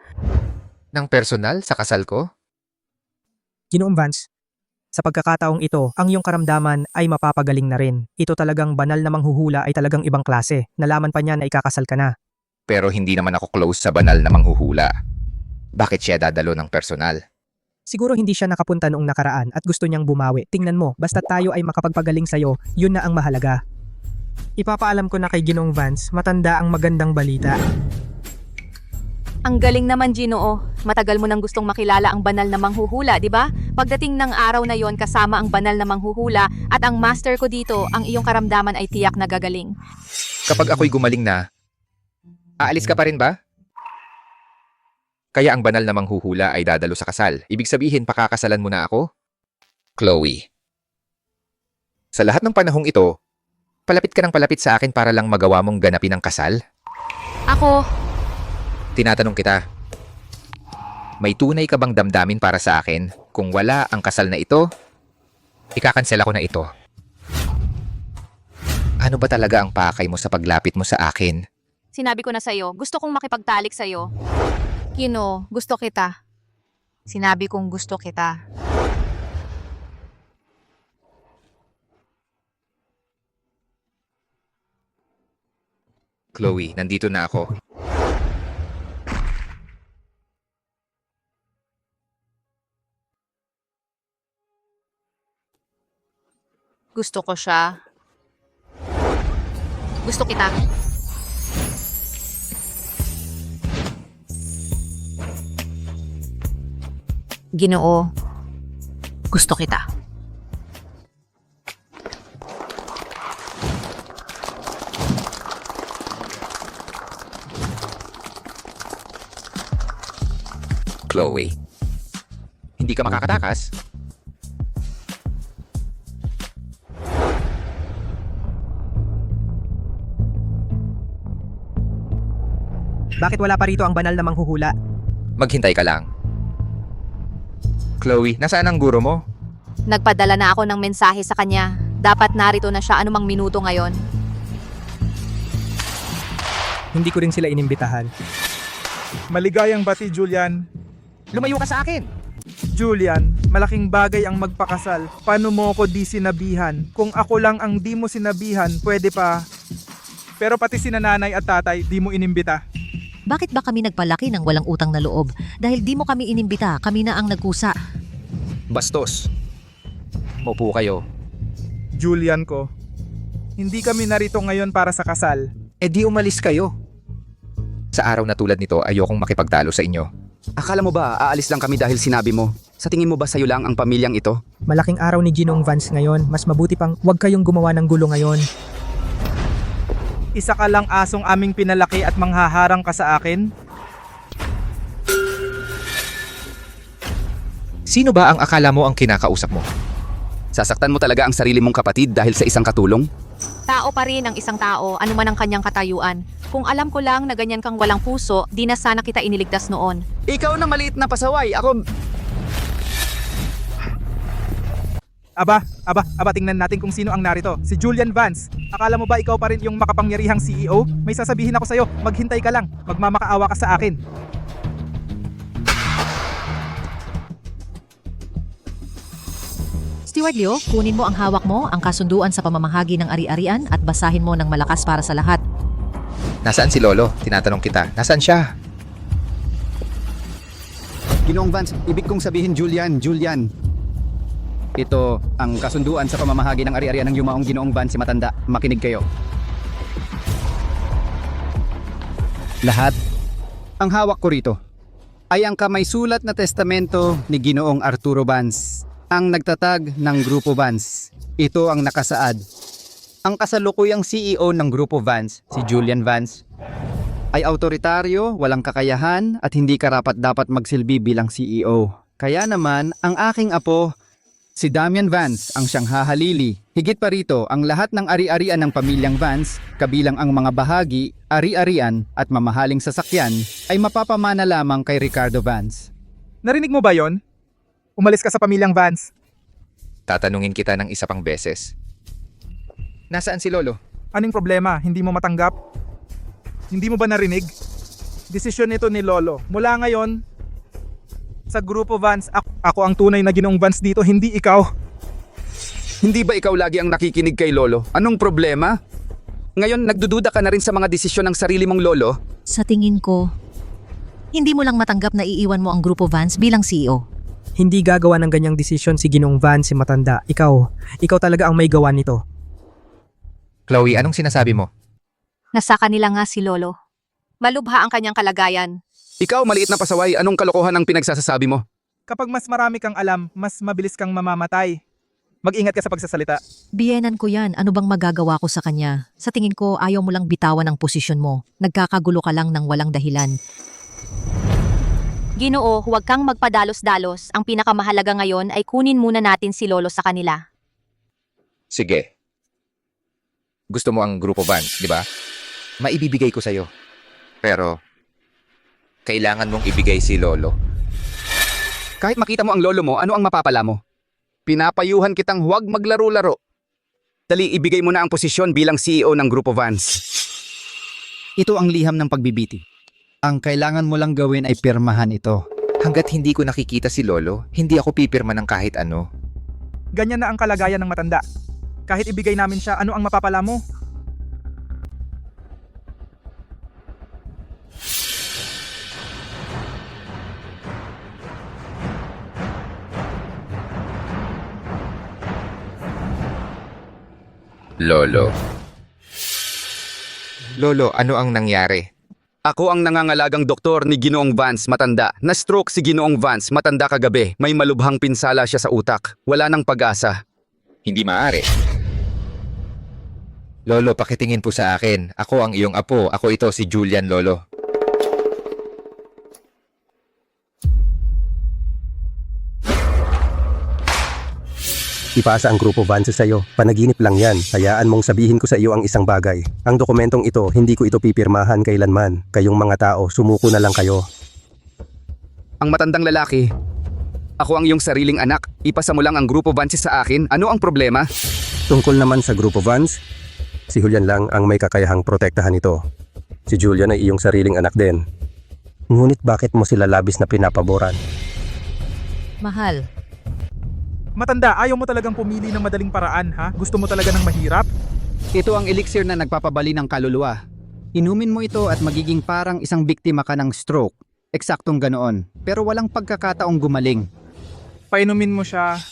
Ng personal sa kasal ko? Ginoong Vance, sa pagkakataong ito, ang iyong karamdaman ay mapapagaling na rin. Ito talagang banal na manghuhula ay talagang ibang klase. Nalaman pa niya na ikakasal ka na. Pero hindi naman ako close sa banal na manghuhula. Bakit siya dadalo ng personal? Siguro hindi siya nakapunta noong nakaraan at gusto niyang bumawi. Tingnan mo, basta tayo ay makapagpagaling sa'yo, yun na ang mahalaga. Ipapaalam ko na kay Ginoong Vance, matanda ang magandang balita. Ang galing naman, Ginoo. Matagal mo nang gustong makilala ang banal na manghuhula, di ba? Pagdating ng araw na yon kasama ang banal na manghuhula at ang master ko dito, ang iyong karamdaman ay tiyak na gagaling. Kapag ako'y gumaling na, aalis ka pa rin ba? Kaya ang banal na manghuhula ay dadalo sa kasal. Ibig sabihin, pakakasalan mo na ako? Chloe. Sa lahat ng panahong ito, palapit ka ng palapit sa akin para lang magawa mong ganapin ang kasal? Ako, Tinatanong kita, may tunay ka bang damdamin para sa akin? Kung wala ang kasal na ito, ikakansela ko na ito. Ano ba talaga ang pakay mo sa paglapit mo sa akin? sinabi ko na sa'yo, gusto kong makipagtalik sa'yo. Gino, gusto kita. Sinabi kong gusto kita. Chloe, nandito na ako. Gusto ko siya. Gusto kita. Ginoo, gusto kita. Chloe, hindi ka makakatakas? Bakit wala pa rito ang banal na manghuhula? Maghintay ka lang. Chloe, nasaan ang guro mo? Nagpadala na ako ng mensahe sa kanya. Dapat narito na siya anumang minuto ngayon. Hindi ko rin sila inimbitahan. Maligayang bati, Julian. Lumayo ka sa akin! Julian, malaking bagay ang magpakasal. Paano mo ako di sinabihan? Kung ako lang ang di mo sinabihan, pwede pa. Pero pati sina nanay at tatay, di mo inimbita. Bakit ba kami nagpalaki ng walang utang na loob? Dahil di mo kami inimbita, kami na ang nagkusa. Bastos. Maupo kayo. Julian ko, hindi kami narito ngayon para sa kasal. Eh di umalis kayo. Sa araw na tulad nito, ayokong makipagtalo sa inyo. Akala mo ba aalis lang kami dahil sinabi mo? Sa tingin mo ba sa'yo lang ang pamilyang ito? Malaking araw ni Ginoong Vance ngayon, mas mabuti pang huwag kayong gumawa ng gulo ngayon. Isa ka lang asong aming pinalaki at manghaharang ka sa akin? Sino ba ang akala mo ang kinakausap mo? Sasaktan mo talaga ang sarili mong kapatid dahil sa isang katulong? Tao pa rin ang isang tao, anuman ang kanyang katayuan. Kung alam ko lang na ganyan kang walang puso, di na sana kita iniligtas noon. Ikaw na maliit na pasaway. Ako... Aba, tingnan natin kung sino ang narito. Si Julian Vance. Akala mo ba ikaw pa rin yung makapangyarihang CEO? May sasabihin ako sa'yo, maghintay ka lang. Magmamakaawa ka sa akin. Steward Leo, kunin mo ang hawak mo, ang kasunduan sa pamamahagi ng ari-arian at basahin mo ng malakas para sa lahat. Nasaan si Lolo? Tinatanong kita. Nasaan siya? Ginoong Vance, ibig kong sabihin Julian. Ito ang kasunduan sa pamamahagi ng ari-arian ng yumaong Ginoong Vance si Matanda. Makinig kayo. Lahat, ang hawak ko rito ay ang kamay sulat na testamento ni Ginoong Arturo Vance, ang nagtatag ng Grupo Vance. Ito ang nakasaad. Ang kasalukuyang CEO ng Grupo Vance, si Julian Vance, ay autoritaryo, walang kakayahan at hindi karapat-dapat magsilbi bilang CEO. Kaya naman, ang aking apo, si Damian Vance, ang siyang hahalili. Higit pa rito, ang lahat ng ari-arian ng pamilyang Vance, kabilang ang mga bahagi, ari-arian at mamahaling sasakyan, ay mapapamana lamang kay Ricardo Vance. Narinig mo ba yon? Umalis ka sa pamilyang Vance. Tatanungin kita ng isa pang beses. Nasaan si Lolo? Anong problema? Hindi mo matanggap? Hindi mo ba narinig? Desisyon ito ni Lolo. Mula ngayon, sa Grupo Vance, ako ang tunay na Ginoong Vance dito, hindi ikaw. Hindi ba ikaw lagi ang nakikinig kay Lolo? Anong problema? Ngayon, nagdududa ka na rin sa mga desisyon ng sarili mong lolo? Sa tingin ko, hindi mo lang matanggap na iiwan mo ang Grupo Vance bilang CEO. Hindi gagawa ng ganyang desisyon si Ginoong Vance si Matanda. Ikaw talaga ang may gawa nito. Chloe, anong sinasabi mo? Nasa kanila nga si Lolo. Malubha ang kanyang kalagayan. Ikaw, maliit na pasaway, anong kalokohan ang pinagsasasabi mo? Kapag mas marami kang alam, mas mabilis kang mamamatay. Mag-ingat ka sa pagsasalita. Biyenan ko yan, ano bang magagawa ko sa kanya? Sa tingin ko, ayaw mo lang bitawan ang posisyon mo. Nagkakagulo ka lang ng walang dahilan. Ginoo, huwag kang magpadalos-dalos. Ang pinakamahalaga ngayon ay kunin muna natin si Lolo sa kanila. Sige. Gusto mo ang Grupo Vance, di ba? Maibibigay ko sa'yo. Pero, kailangan mong ibigay si Lolo. Kahit makita mo ang lolo mo, ano ang mapapala mo? Pinapayuhan kitang huwag maglaro-laro. Dali, ibigay mo na ang posisyon bilang CEO ng Grupo Vance. Ito ang liham ng pagbibiti. Ang kailangan mo lang gawin ay pirmahan ito. Hanggat hindi ko nakikita si Lolo, hindi ako pipirma ng kahit ano. Ganyan na ang kalagayan ng matanda. Kahit ibigay namin siya, ano ang mapapala mo? Lolo. Lolo, ano ang nangyari? Ako ang nangangalagang doktor ni Ginoong Vance, matanda. Na-stroke si Ginoong Vance, matanda kagabi. May malubhang pinsala siya sa utak. Wala nang pag-asa. Hindi maaari. Lolo, pakitingin po sa akin. Ako ang iyong apo. Ako ito, si Julian, Lolo. Ipasa ang Grupo Vance sa'yo. Panaginip lang yan. Hayaan mong sabihin ko sa iyo ang isang bagay. Ang dokumentong ito, hindi ko ito pipirmahan kailanman. Kayong mga tao, sumuko na lang kayo. Ang matandang lalaki, ako ang iyong sariling anak. Ipasa mo lang ang Grupo Vance sa akin. Ano ang problema? Tungkol naman sa Grupo Vance, si Julian lang ang may kakayahang protektahan ito. Si Julian ay iyong sariling anak din. Ngunit bakit mo sila labis na pinapaboran? Mahal, Matanda, ayaw mo talagang pumili ng madaling paraan, ha? Gusto mo talaga ng mahirap? Ito ang elixir na nagpapabali ng kaluluwa. Inumin mo ito at magiging parang isang biktima ka ng stroke. Eksaktong ganoon. Pero walang pagkakataong gumaling. Painumin mo siya.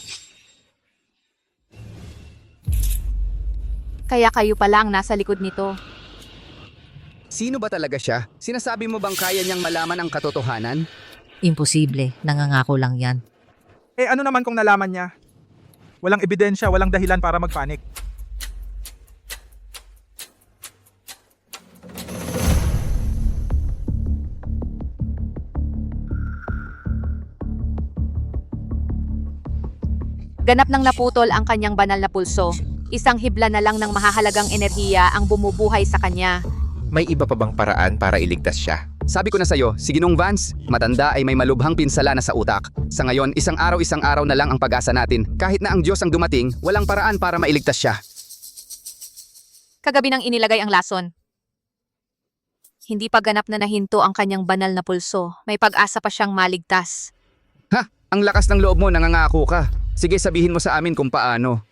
Kaya kayo pala ang nasa likod nito. Sino ba talaga siya? Sinasabi mo bang kaya niyang malaman ang katotohanan? imposible. Nangangako lang yan. Eh ano naman kung nalaman niya? Walang ebidensya, walang dahilan para magpanik. Ganap nang naputol ang kanyang banal na pulso. Isang hibla na lang ng mahahalagang enerhiya ang bumubuhay sa kanya. May iba pa bang paraan para iligtas siya? Sabi ko na sa'yo, si Ginoong Vance, matanda ay may malubhang pinsala na sa utak. Sa ngayon, isang araw na lang ang pag-asa natin. Kahit na ang Diyos ang dumating, walang paraan para mailigtas siya. Kagabi nang inilagay ang lason. Hindi pa ganap na nahinto ang kanyang banal na pulso. May pag-asa pa siyang maligtas. Ha? Ang lakas ng loob mo, nangangako ka. Sige, sabihin mo sa amin kung paano.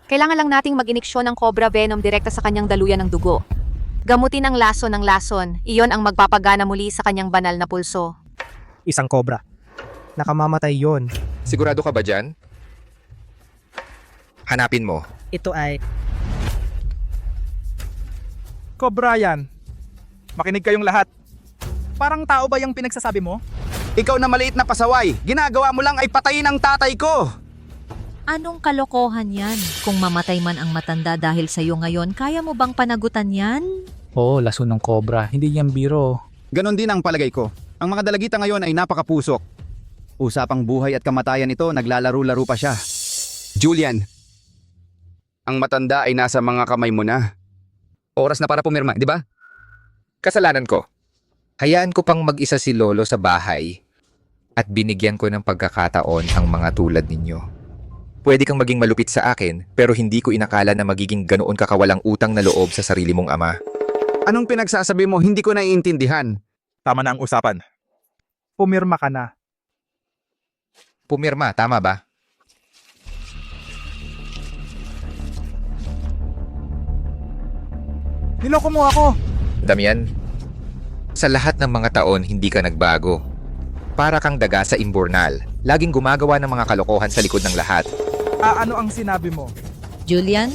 Kailangan lang nating mag-iniksyon ng Cobra Venom direkta sa kanyang daluyan ng dugo. Gamutin ang lason ng lason. Iyon ang magpapagana muli sa kanyang banal na pulso. Isang cobra. Nakamamatay yon. Sigurado ka ba dyan? Hanapin mo. Ito ay... Cobra yan. Makinig kayong lahat. Parang tao ba yung pinagsasabi mo? Ikaw na maliit na pasaway, ginagawa mo lang ay patayin ang tatay ko! Anong kalokohan yan? Kung mamatay man ang matanda dahil sa'yo ngayon, kaya mo bang panagutan yan? Oo, lason ng cobra. Hindi yan biro. Ganon din ang palagay ko. Ang mga dalagita ngayon ay napakapusok. Usapang buhay at kamatayan ito, naglalaro-laro pa siya. Julian, ang matanda ay nasa mga kamay mo na. Oras na para pumirma, di ba? Kasalanan ko. Hayaan ko pang mag-isa si Lolo sa bahay at binigyan ko ng pagkakataon ang mga tulad ninyo. Pwede kang maging malupit sa akin pero hindi ko inakala na magiging ganoon kakawalang utang na loob sa sarili mong ama. Anong pinagsasabi mo? Hindi ko naiintindihan. Tama na ang usapan. Pumirma ka na. Pumirma, tama ba? Niloko mo ako! Damian, sa lahat ng mga taon hindi ka nagbago. Para kang daga sa imburnal. Laging gumagawa ng mga kalokohan sa likod ng lahat. Ano ang sinabi mo? Julian?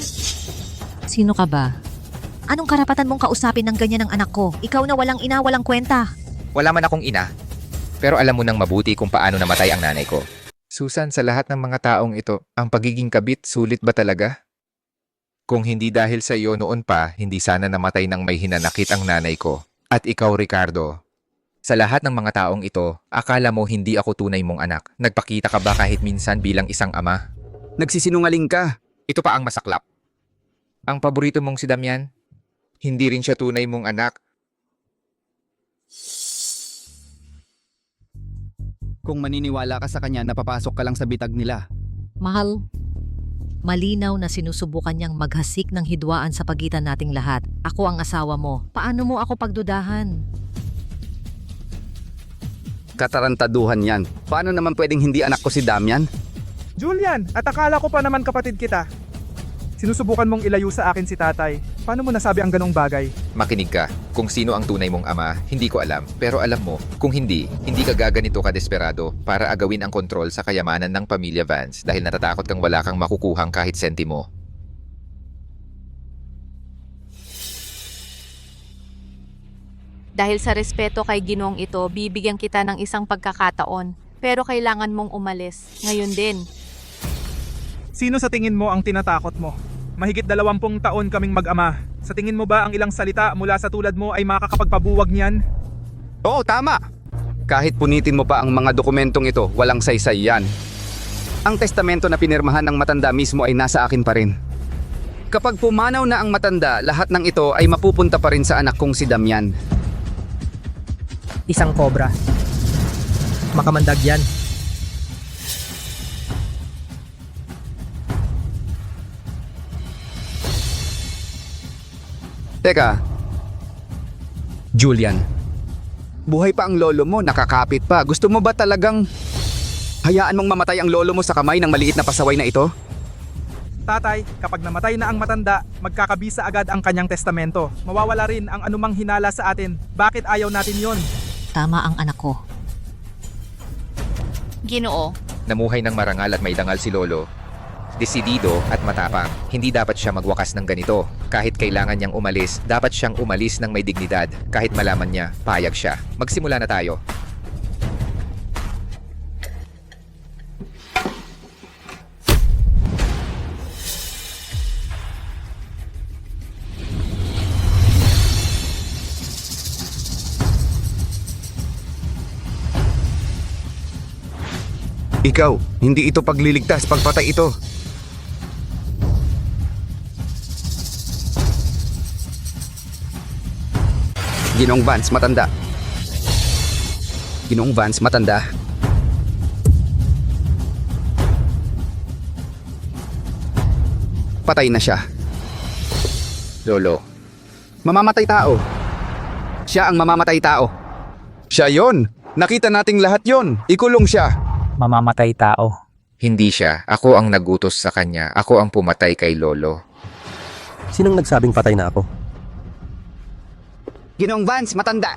Sino ka ba? Anong karapatan mong kausapin ng ganyan ng anak ko? Ikaw na walang ina, walang kwenta. Wala man akong ina. Pero alam mo nang mabuti kung paano namatay ang nanay ko. Susan, sa lahat ng mga taong ito, ang pagiging kabit sulit ba talaga? Kung hindi dahil sa iyo noon pa, hindi sana namatay nang may hinanakit ang nanay ko. At ikaw, Ricardo. Sa lahat ng mga taong ito, akala mo hindi ako tunay mong anak. Nagpakita ka ba kahit minsan bilang isang ama? Nagsisinungaling ka. Ito pa ang masaklap. Ang paborito mong si Damian, hindi rin siya tunay mong anak. Kung maniniwala ka sa kanya, napapasok ka lang sa bitag nila. Mahal, malinaw na sinusubukan niyang maghasik ng hidwaan sa pagitan nating lahat. Ako ang asawa mo. Paano mo ako pagdudahan? Katarantaduhan yan. Paano naman pwedeng hindi anak ko si Damian? Julian, at akala ko pa naman kapatid kita. Sinusubukan mong ilayo sa akin si tatay. Paano mo nasabi ang ganong bagay? Makinig ka. Kung sino ang tunay mong ama, hindi ko alam. Pero alam mo, kung hindi ka gaganito ka desperado para agawin ang kontrol sa kayamanan ng pamilya Vance dahil natatakot kang wala kang makukuhang kahit sentimo. Dahil sa respeto kay Ginoong ito, bibigyan kita ng isang pagkakataon. Pero kailangan mong umalis. Ngayon din. Sino sa tingin mo ang tinatakot mo? Mahigit 20 taon kaming mag-ama. Sa tingin mo ba ang ilang salita mula sa tulad mo ay makakapagpabuwag niyan? Oo, tama. Kahit punitin mo pa ang mga dokumentong ito, walang saysay yan. Ang testamento na pinirmahan ng matanda mismo ay nasa akin pa rin. Kapag pumanaw na ang matanda, lahat ng ito ay mapupunta pa rin sa anak kong si Damian. Isang kobra. Makamandag yan. Teka, Julian, buhay pa ang lolo mo, nakakapit pa. Gusto mo ba talagang hayaan mong mamatay ang lolo mo sa kamay ng maliit na pasaway na ito? Tatay, kapag namatay na ang matanda, magkakabisa agad ang kanyang testamento. Mawawala rin ang anumang hinala sa atin. Bakit ayaw natin yon? Tama ang anak ko. Ginoo, Namuhay ng marangal at may dangal si Lolo. Desidido at matapang. Hindi dapat siya magwakas ng ganito. Kahit kailangan niyang umalis, dapat siyang umalis ng may dignidad. Kahit malaman niya, payag siya. Magsimula na tayo. Ikaw, hindi ito pagliligtas, pagpatay ito. Ginoong Vance, matanda. Ginoong Vance, matanda. Patay na siya. Lolo, Mamamatay tao. Siya ang mamamatay tao. Siya yon. Nakita nating lahat yon. Ikulong siya. Mamamatay tao. hindi siya. Ako ang nagutos sa kanya. Ako ang pumatay kay Lolo. Sinong nagsabing patay na ako? Ginoong Vance, matanda.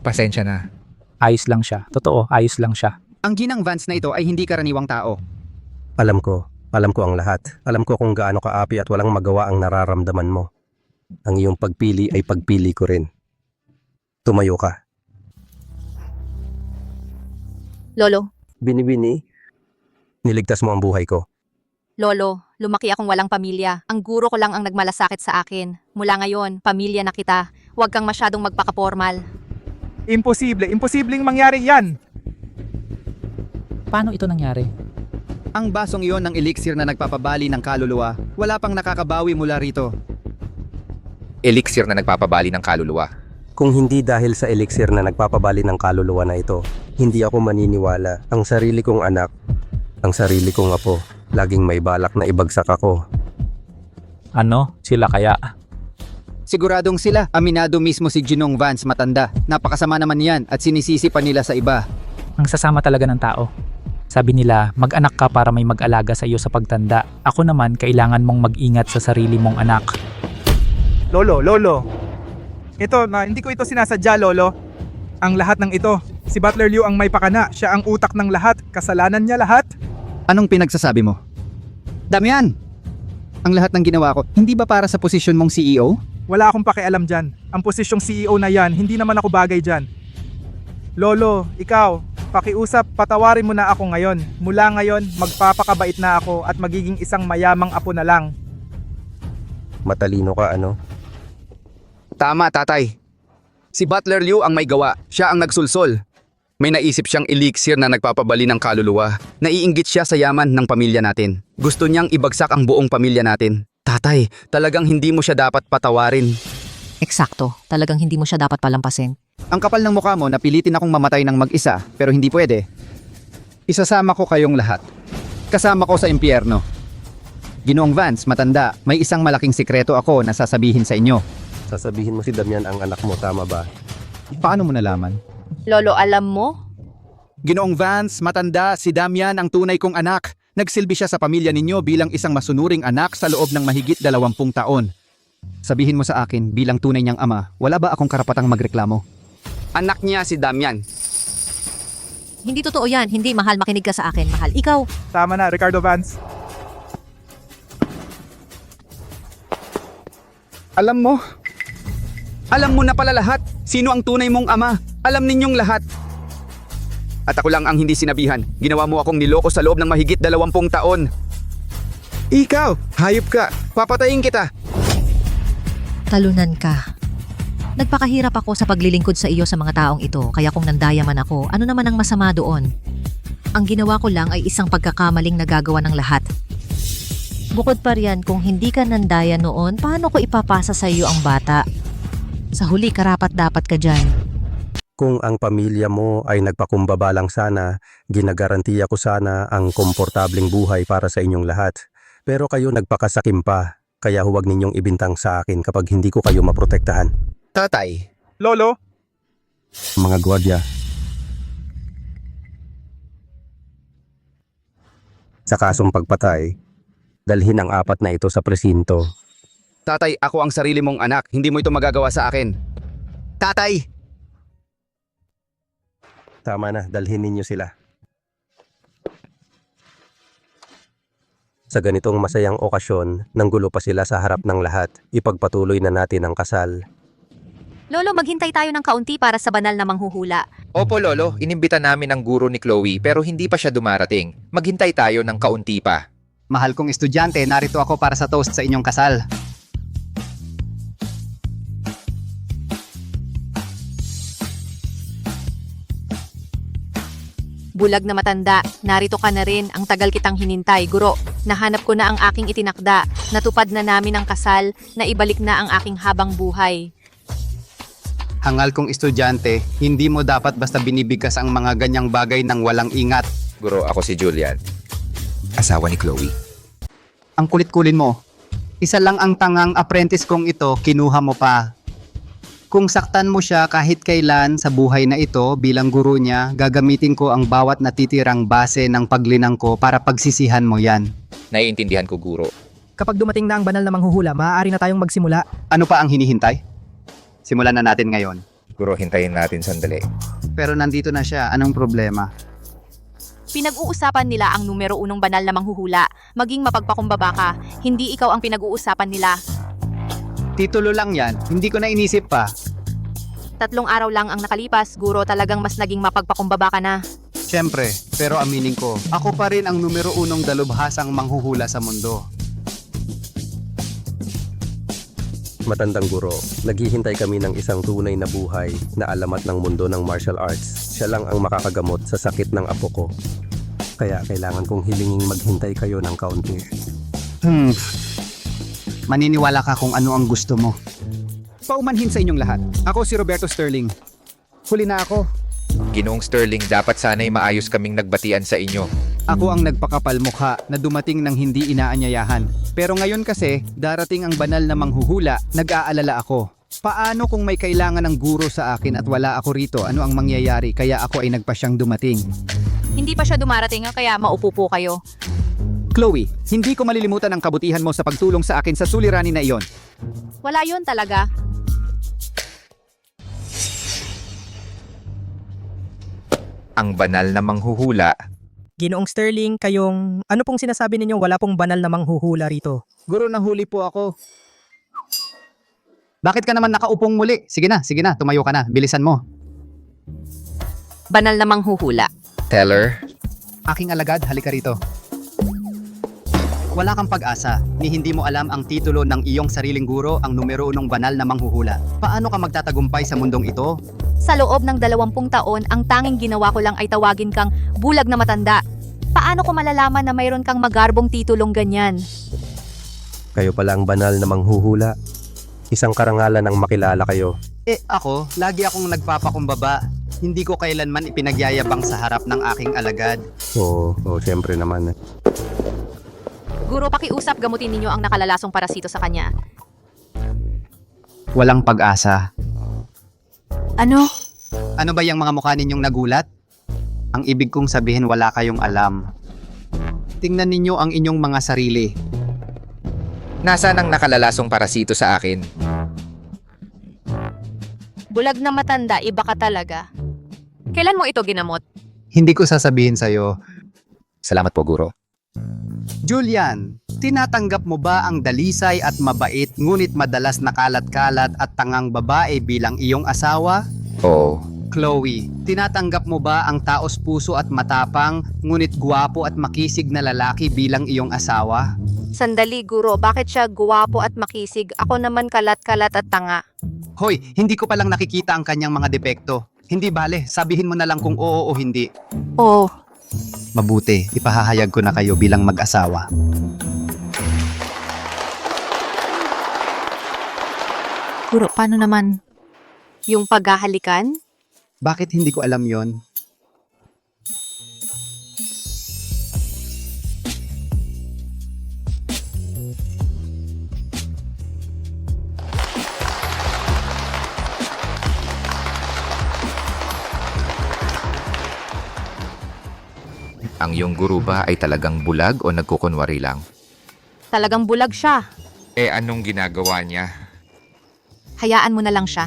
Pasensya na. Ayos lang siya. Totoo, ayos lang siya. Ang ginang Vance na ito ay hindi karaniwang tao. Alam ko ang lahat. Alam ko kung gaano kaapi at walang magawa ang nararamdaman mo. Ang iyong pagpili ay pagpili ko rin. Tumayo ka. Lolo, Binibini, niligtas mo ang buhay ko. Lolo, lumaki akong walang pamilya. Ang guro ko lang ang nagmalasakit sa akin. Mula ngayon, pamilya na kita. Huwag kang masyadong magpakapormal. Imposibleng mangyari yan. Paano ito nangyari? Ang basong iyon ng elixir na nagpapabali ng kaluluwa, wala pang nakakabawi mula rito. Elixir na nagpapabali ng kaluluwa. Kung hindi dahil sa elixir na nagpapabali ng kaluluwa na ito, hindi ako maniniwala. Ang sarili kong anak, ang sarili kong apo, laging may balak na ibagsak ako. Ano? Sila kaya? Siguradong sila, aminado mismo si Ginong Vance matanda. Napakasama naman yan at sinisisi pa nila sa iba. Ang sasama talaga ng tao. Sabi nila, mag-anak ka para may mag-alaga sa iyo sa pagtanda. Ako naman, kailangan mong mag-ingat sa sarili mong anak. Lolo. Ito na, hindi ko ito sinasadya, Lolo. Ang lahat ng ito, Si Butler Liu ang may pakana, siya ang utak ng lahat, kasalanan niya lahat. Anong pinagsasabi mo? Damian! Ang lahat ng ginawa ko, hindi ba para sa posisyon mong CEO? Wala akong pakialam dyan. Ang posisyong CEO na yan, hindi naman ako bagay dyan. Lolo, ikaw, pakiusap, patawarin mo na ako ngayon. Mula ngayon, magpapakabait na ako at magiging isang mayamang apo na lang. Matalino ka ano? Tama, tatay. Si Butler Liu ang may gawa. Siya ang nagsulsol. May naisip siyang elixir na nagpapabali ng kaluluwa. Naiinggit siya sa yaman ng pamilya natin. Gusto niyang ibagsak ang buong pamilya natin. Tatay, talagang hindi mo siya dapat patawarin. Eksakto, talagang hindi mo siya dapat palampasin. Ang kapal ng mukha mo na pilitin akong mamatay ng mag-isa, pero hindi pwede. Isasama ko kayong lahat. Kasama ko sa impyerno. Ginoong Vance, matanda, may isang malaking sikreto ako na sasabihin sa inyo. Sasabihin mo si Damian ang anak mo, tama ba? Paano mo nalaman? Lolo, alam mo? Ginoong Vance, matanda, si Damian ang tunay kong anak. Nagsilbi siya sa pamilya ninyo bilang isang masunuring anak sa loob ng mahigit 20 taon. Sabihin mo sa akin, bilang tunay niyang ama, wala ba akong karapatang magreklamo? Anak niya si Damian. Hindi totoo yan, hindi mahal, makinig ka sa akin, mahal. Ikaw, Tama na, Ricardo Vance. Alam mo na pala lahat. Sino ang tunay mong ama? Alam ninyong lahat. At ako lang ang hindi sinabihan. Ginawa mo akong niloko sa loob ng mahigit 20 taon. Ikaw, hayop ka. Papatayin kita. talunan ka. Nagpakahirap ako sa paglilingkod sa iyo sa mga taong ito, kaya kung nandaya man ako, ano naman ang masama doon? Ang ginawa ko lang ay isang pagkakamaling nagagawa ng lahat. Bukod pa riyan, kung hindi ka nandaya noon, paano ko ipapasa sa iyo ang bata? Sa huli, karapat dapat ka dyan. Kung ang pamilya mo ay nagpakumbaba lang sana, ginagarantiya ko sana ang komportableng buhay para sa inyong lahat. Pero kayo nagpakasakim pa, kaya huwag ninyong ibintang sa akin kapag hindi ko kayo maprotektahan. Tatay. Lolo, Mga gwardiya. Sa kasong pagpatay, dalhin ang 4 na ito sa presinto. Tatay, ako ang sarili mong anak. Hindi mo ito magagawa sa akin. Tatay! Tama na, dalhin ninyo sila. Sa ganitong masayang okasyon, nanggulo pa sila sa harap ng lahat. Ipagpatuloy na natin ang kasal. Lolo, maghintay tayo ng kaunti para sa banal na manghuhula. Opo lolo, inimbita namin ang guro ni Chloe pero hindi pa siya dumarating. Maghintay tayo ng kaunti pa. Mahal kong estudyante, narito ako para sa toast sa inyong kasal. Bulag na matanda, narito ka na rin, ang tagal kitang hinintay, guro. Nahanap ko na ang aking itinakda, natupad na namin ang kasal, naibalik na ang aking habang buhay. Hangal kong estudyante, hindi mo dapat basta binibigkas ang mga ganyang bagay ng walang ingat. Guro, ako si Julian. Asawa ni Chloe. Ang kulit-kulin mo. Isa lang ang tangang apprentice kong ito, kinuha mo pa. Kung saktan mo siya kahit kailan sa buhay na ito bilang guro niya, gagamitin ko ang bawat natitirang base ng paglinang ko para pagsisihan mo yan. Naiintindihan ko guro. Kapag dumating na ang banal na manghuhula, maaari na tayong magsimula. Ano pa ang hinihintay? Simulan na natin ngayon. Guro, hintayin natin sandali. Pero nandito na siya, anong problema? Pinag-uusapan nila ang numero 1 banal na manghuhula. Maging mapagpakumbaba ka, hindi ikaw ang pinag-uusapan nila. Titulo lang yan, hindi ko na inisip pa. 3 araw lang ang nakalipas, guro, talagang mas naging mapagpakumbaba ka na. Siyempre, pero aminin ko, ako pa rin ang numero 1 dalubhasang manghuhula sa mundo. Matandang guro, naghihintay kami ng isang tunay na buhay na alamat ng mundo ng martial arts. Siya lang ang makakagamot sa sakit ng apo ko. Kaya kailangan kong hilinging maghintay kayo ng kaunti. Maniniwala ka kung ano ang gusto mo. Paumanhin sa inyong lahat. Ako si Roberto Sterling. Huli na ako. Ginoong Sterling, dapat sana'y maayos kaming nagbatian sa inyo. Ako ang nagpakapal mukha na dumating ng hindi inaanyayahan. Pero ngayon kasi, darating ang banal na manghuhula, nag-aalala ako. Paano kung may kailangan ng guro sa akin at wala ako rito? Ano ang mangyayari kaya ako ay nagpasyang dumating? Hindi pa siya dumarating, kaya maupo po kayo. Chloe, hindi ko malilimutan ang kabutihan mo sa pagtulong sa akin sa suliranin na iyon. Wala yun talaga. Ang banal na manghuhula. Ginoong Sterling, kayong ano pong sinasabi ninyo wala pong banal na manghuhula rito? Guro, nahuli po ako. Bakit ka naman nakaupong muli? Sige na, tumayo ka na. Bilisan mo. Banal na manghuhula. Teller. Aking alagad, halika rito. Wala kang pag-asa, ni hindi mo alam ang titulo ng iyong sariling guro ang numero 1 banal na manghuhula. Paano ka magtatagumpay sa mundong ito? Sa loob ng 20 taon, ang tanging ginawa ko lang ay tawagin kang bulag na matanda. Paano ko malalaman na mayroon kang magarbong titulong ganyan? Kayo pala ang banal na manghuhula. Isang karangalan ang makilala kayo. Ako, lagi akong nagpapakumbaba. Hindi ko kailanman ipinagyayabang sa harap ng aking alagad. Oo, siyempre naman. Guro, pakiusap gamutin ninyo ang nakalalasong parasito sa kanya. Walang pag-asa. Ano? Ano ba yung mga mukha ninyong nagulat? Ang ibig kong sabihin wala kayong alam. Tingnan ninyo ang inyong mga sarili. Nasaan ang nakalalasong parasito sa akin? Bulag na matanda, iba ka talaga. Kailan mo ito ginamot? Hindi ko sasabihin sa'yo. Salamat po, guro. Julian, tinatanggap mo ba ang dalisay at mabait ngunit madalas nakalat-kalat at tangang babae bilang iyong asawa? Oo. Chloe, tinatanggap mo ba ang taos puso at matapang ngunit gwapo at makisig na lalaki bilang iyong asawa? Sandali, guro. Bakit siya guwapo at makisig? Ako naman kalat-kalat at tanga. Hoy, hindi ko palang nakikita ang kanyang mga depekto. Hindi bale, sabihin mo na lang kung oo o hindi. Oo. Mabuti, ipahahayag ko na kayo bilang mag-asawa. Guro, paano naman? Yung paghahalikan? Bakit hindi ko alam yon? Ang iyong guro ba ay talagang bulag o nagkukunwari lang? Talagang bulag siya. Anong ginagawa niya? Hayaan mo na lang siya.